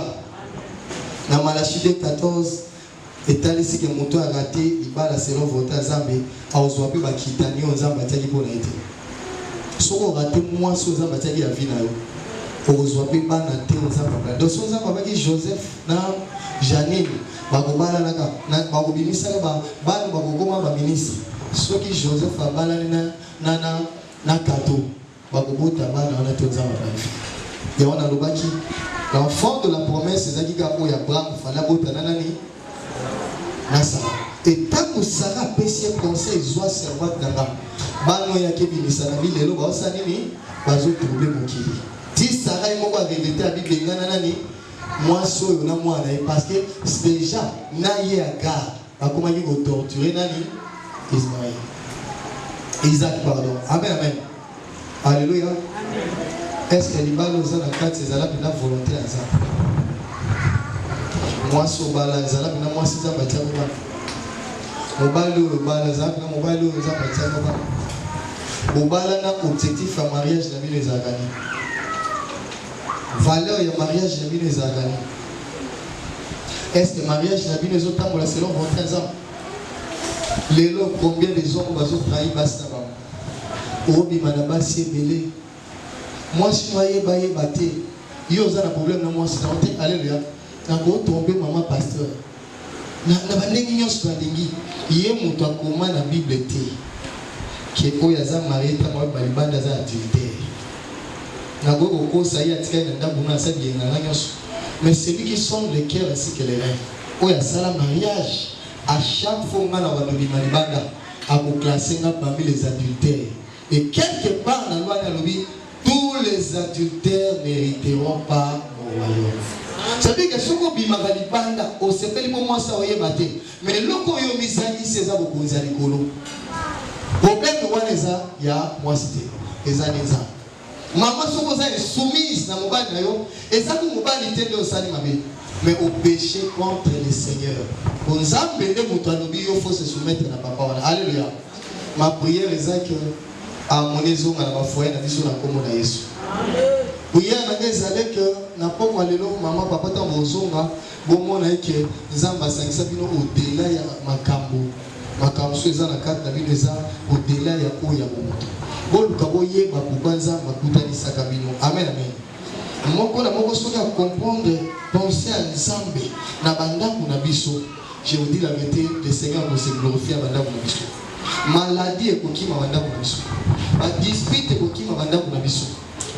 Dans Malachie 14, et tel ici que mon toit a raté, il va la selon votre Zambé, à Ozoapi Bakitani, aux Zambatagi pour l'aide. Si on raté moi sur Zambatagi à Vinayo, Ozoapi Banate aux Zambabla. Donc, son Zambabaki Joseph, Janine, Bagobala, Bagobimisa, Ban Bagogoma, Baministre. Ceux qui Joseph a balalina, Nana, Nakato. Bagobota Ban, on a tout Zambabla. Et on a le baki. L'enfant de la promesse, c'est Zagiga Oya Abraham, Falabota Nanani, Nasa. Et tant que Sarah pèse conseil, soit servante d'Anga. Bano Yakebi, Nisanabi, Lelo, Baosanini, Bazo troublé Mokili. Si Sarah est mort à vérité à Bible, Nanani, moi, soy, on a moi, parce que c'est déjà, Naye Agar, à comment il va torturer Nani, Ismaël. Isaac, pardon. Amen, amen. Alléluia. Est-ce que les balles aux alacats, c'est la volonté à ça? Moi, sur Bala, les alacats, moi, c'est ça, Batia. Mobile, Balaza, mobile, Batia. Mobile, n'a objectif à mariage, n'a mis les agani. Valeur et mariage, n'a mis les agani. Est-ce que mariage, n'a mis les autres temps, selon 25 ans? Les lots, combien les hommes, bazo, trahi, basta, Obi, madame, c'est belé. Moi, si je suis battu, il y a un problème dans moi, c'est alléluia. Je suis tombé, maman pasteur. Je suis il y a un la Bible qui est marié, mais celui qui sonde le cœur ainsi que les reins. Il y a un mariage. À chaque fois, on a classé parmi les adultères. Et quelque part dans la loi de l'Obi, tous les adultères n'hériteront pas au royaume. Ça veut dire que si on bima valibanda, on se fait pour moi ça oye baté. Mais le ko yo misani c'est ça beaucoup za likolo. Problème de waneza ya moi cité. Ezaneza. Maman soko za est soumise na mobali na yo, eza ko mobali tende osali mabe. Mais au péché contre le Seigneur. Pour nzambe de mutu alobi yo faut se soumettre na papa wana. Alléluia. Ma prière est que à mon ézo na ba foyer na biso na komo na Yesu. Oui, que n'a pas maman papa ta bozonga bon que nzamba sangisa bino au-delà ya makambo soza na carte na bino eza au-delà ya oya bomoto boluka boyeba kubanza makutanisa kabino. Amen, amen. Moko na moko soka comprendre penser à nzambe na bandako na biso. Je vous dis la vérité, le Seigneur nous se glorifie à bandako na biso. Maladie ekokima bandako na biso. Ba dispute ekokima bandako na biso.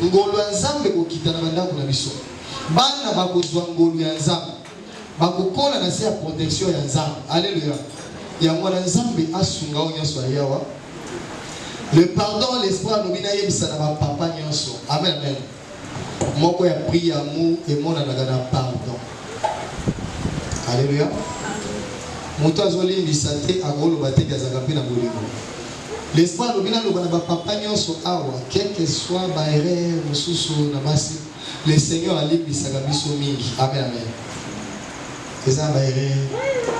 Ngolo ya nzambe kokita na bandako na biso. Bana bakozwa ngolo ya nzambe. Bakokola na se ya protection ya nzambe. Alléluia. Ya mwana nzambe asunga o nyonso yawa. Le pardon, l'espoir nobina yebisa na ba papa nyonso. Amen, amen. Moko ya prier amour et mona na pardon. Alléluia. Moto azoli bisate agolo bateki azaka pe na bolingo. L'espoir lobina lobana ba papa nyonso awa quel que soit ba erreur mususu na basi le Seigneur ali bisaka biso mingi. Amen, amen. Eza ba erreur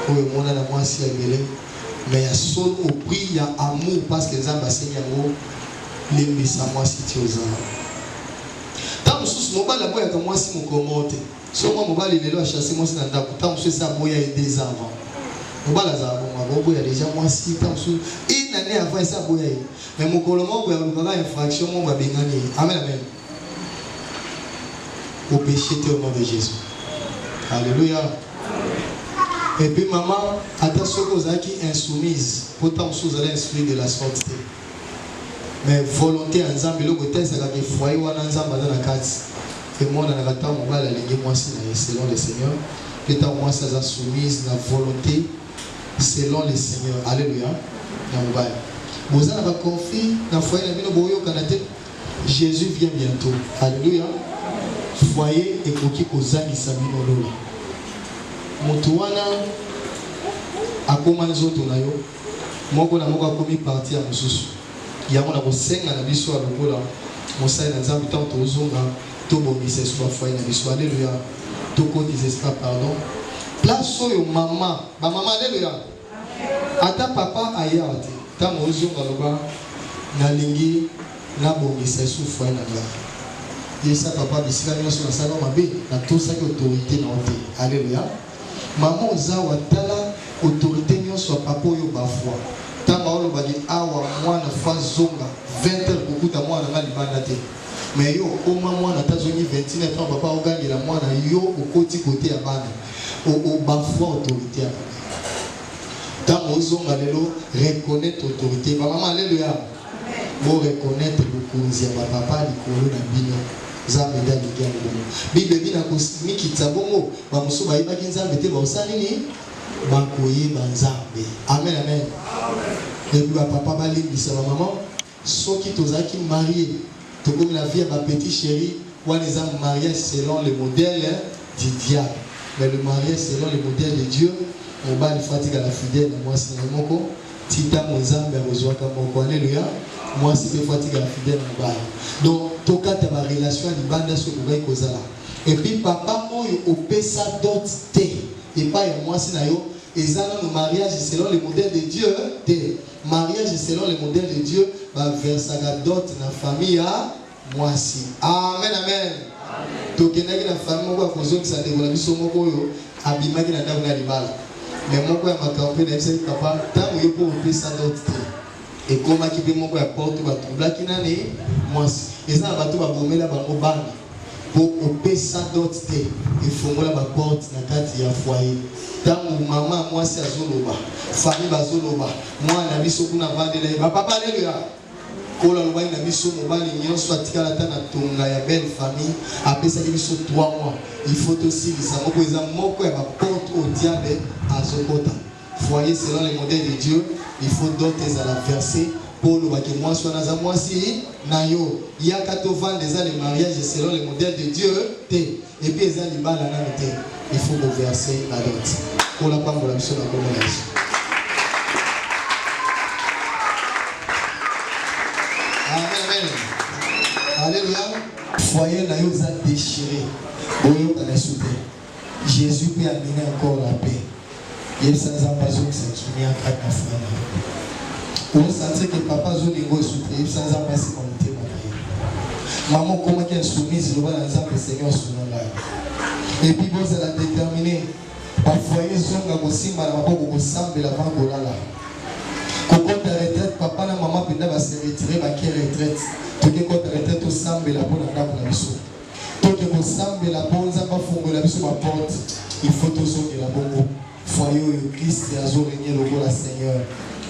oyo mona na mwasi ebele mais ya son au prix ya amour parce que nzamba Seigneur ngo lembisa mwasi tioza. Tant mususu mobala boya ka mwasi mukomote. So moi mobali lelo a chasser mwasi na ndako. Tant mususu sa boya et des avant. Mobala za bon boya déjà mwasi tant mususu une année avant ça boya. Mais mon colomo boya lukaka infraction mon ba bengani. Amen, amen. Au péché au nom de Jésus. Alléluia. Et puis maman, attention aux acquis insoumises. Pourtant, vous allez instruire de la sortie. Mais volonté en Zambie, le côté, c'est que foyer ou en Zambie dans la carte. Et moi, dans la carte, on va la ligne, moi, selon le Seigneur. que ta moi ça soumise la volonté selon le Seigneur. Alléluia. Vous avez confié dans foyer la mino boyo kanate. Jésus vient bientôt. Alléluia. Foyer et koki kozali sabino lola. Mutuana akoma nzoto na yo. Moko na moko akomi parti ya mususu. Yango na kosenga na biso alokola. Mosai na nzambe tant tozonga tobomisa so foyer na biso. Alléluia. Toko disespa pardon. Place oyo mama, ba mama alléluia. Ata papa ayate. Ta mozonga loba na lingi na bomisa so foyer na nga. Yesa papa bisika nyonso na sala mabe na tosaki autorité na ote. Alléluia. Maman oza watala autorité nyonso papa oyo bafwa. Tamba olo bagi awa mwana fa zonga 20h kokuta mwana nga libanda te. Mais yo oma mwana tazongi 29 ans papa ogangela mwana yo okoti côté ya bana. O bafwa autorité ya. Tamba ozonga lelo reconnaître autorité. Maman alléluia. Bon reconnaître bokonzi ya papa likolo na bino. Nzambe ndani ya ngomo. Bible bina kosmiki tsabongo ba muso ba ibaki nzambe te ba osali ni ba koyeba nzambe. Amen amen. Et puis papa balibisa ba maman soki tozaki marié to comme la vie à ma petite chérie ou les hommes mariés selon le modèle du diable. Mais le mariage selon le modèle de Dieu, on va le fatigue à la fidèle moi c'est moko tita mozambe a besoin comme moko. Alléluia. Moi c'est que fatigue à la fidèle mon bail. Donc toka ta ma relation à libanda sur le bail kozala. Et puis papa moi au pesa dot te et pas moi c'est na yo et ça le mariage selon le modèle de Dieu te mariage selon le modèle de Dieu va verser la dot na famille à moi si. Amen amen. Tokenaki na famille moko akozo ça de la biso moko yo abimaki na ndako na libala. Mais moko ya makampe na ese papa tango yo po pesa dot te. Et comme qui peut moko ya porte ba troubla ki nani moi si. Et ça ba to ba bomela ba mo bana. Pour pesa dot te il faut ngola ba porte na kati ya foyer. Tango maman moi si azoloba famille bazoloba moi na biso kuna vandela ba papa alléluia. Kola loba na biso mobali nyonso atikala ta na tonga ya belle famille apesa biso 3 mois il faut aussi les moko eza moko ya ba porte au diable azokota foyer selon les modèles de Dieu il faut d'autres à la verser pour le baki moi soit na za moi si na yo yaka to vendre les mariages selon les modèles de Dieu te et puis eza libala na te il faut le verser la dot pour la pambo la biso na communauté. Amen. Alléluia. Foyer na yo za déchiré. Boyo kana souté. Jésus peut amener encore la paix. Il sans ambazo que c'est qui a quatre enfants. On sentait que papa zo lingo souté, sans ambazo comme te maman. Maman comment qu'elle soumise le dans le Seigneur sous nom là. Et puis vous allez déterminer par foyer zonga kosimba na maboko kosambela vango lala. Quand ta retraite, papa et maman va se retirer, ma qui retraite. Tu que quand ta retraite, tu sembles la bonne à la biso. Tu que tu sembles la bonne, ça va fondre la biso ma porte. Il faut tout sauver la bonne. Foyer où Christ et Azor régner le roi Seigneur.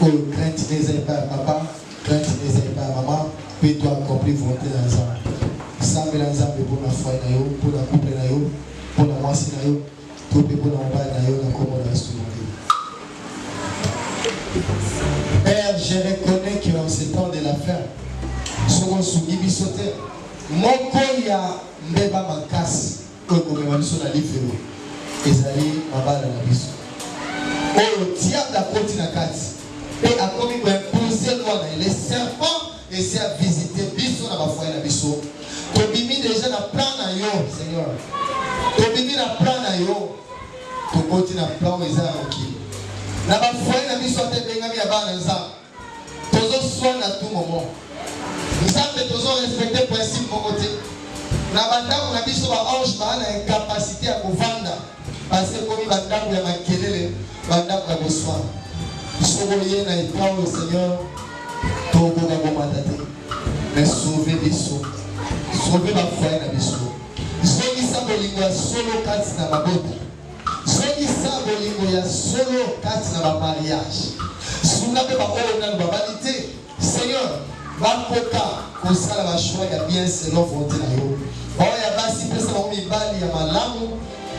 Oh, crainte les pas papa, crainte les pas maman. Puis toi accomplir volonté dans les âmes. Semble dans les âmes pour la foi pour la couple pour la moitié tout pour la bas la commodation. Père, je reconnais qu'en ce temps de la fin, souvent soumis bisoté, mon koya mbeba makasi, comme on m'a dit sur la livre, ezali mabala na biso. Oh, diable a porté na kati, et a commis pour imposer loi les serpents essaient à visiter biso na bafoyer na biso. Tobimi déjà na plan na yo, Seigneur. Tobimi na plan na yo, to porter na plan ezali ok. Na ba foyer na biso te bengami ya bana nzambe tozo soin à tout moment nzambe tozo respecter principe moko te na bandako na biso ba ange ba na incapacité ya kovanda parce que komi bandako ya makelele bandako ya boswa soko ye na état au Seigneur togo na bomata te mais sauver biso sauver ba foyer na biso zongisa bolingo ya solo kati na mabota soki sa bolingo ya solo kati na ba mariage sunga pe ba ona ba validité Seigneur bakoka kosala ba choix ya bien selon volonté na yo oya basi pesa ba mibali ya malamu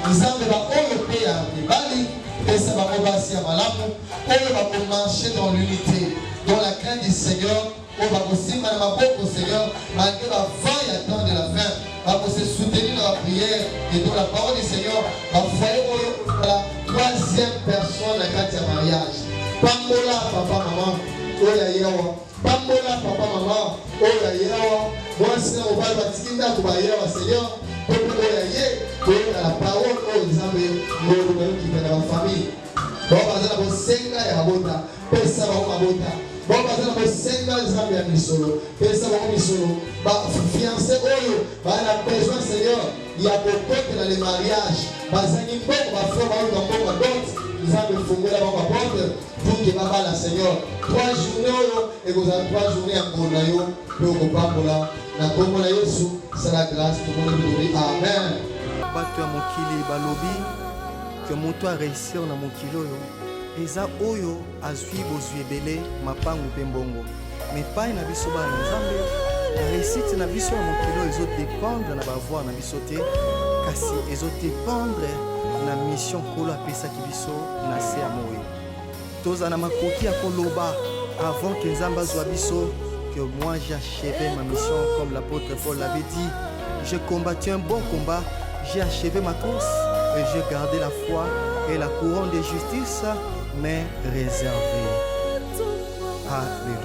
nzambe baoyo mpe ya mibali pesa bango basi ya malamu oyo bakomarche dans l'unité dans la crainte du Seigneur oyo bakosimba na maboko Seigneur malgré bavant ya temps de la fin bakose soutenir dans la prière et dans la parole du Seigneur bafoye oyo la troisième personne na kati ya mariage pambola papa maman oyo ya yewa pambola papa maman oyo ya yewa mwasi na mobali batiki ndako bayewa Seigneur mpo oyo ya ye koyoka la parole oyo nzambe ngolo bayokita na bafamille bao baza na bosenga ya mabota pesa bango mabota bao baza na bosenga nzambe ya misolo pesa bango misolo bafiance oyo baa na besoin Seigneur ya kokotela le mariage bazangi mbongo bafre bayoka mbongo dot nzambe fungola bango baporte pour que babala Seigneur 3 journées oyo ekozala 3 journées ya ngolo na yo mpe okopambola na kombo na Yesu c'est la grâce tout le monde dit amen. Bato ya mokili balobi que moto a réussir na mokili oyo eza oyo azwi bozwi ebele mapangu mpe mbongo mais pai na biso bana nzambe la réussite na biso ya mokili oyo ezodépendre na bavoir na biso te kasi ezodépendre na mission kolo apesaki biso na se ya moi toza na makoki ya koloba avant que nzambe azwa biso que moi j'ai achevé ma mission comme l'apôtre Paul l'avait dit. J'ai combattu un bon combat, j'ai achevé ma course et j'ai gardé la foi et la couronne de justice m'est réservée. Alléluia.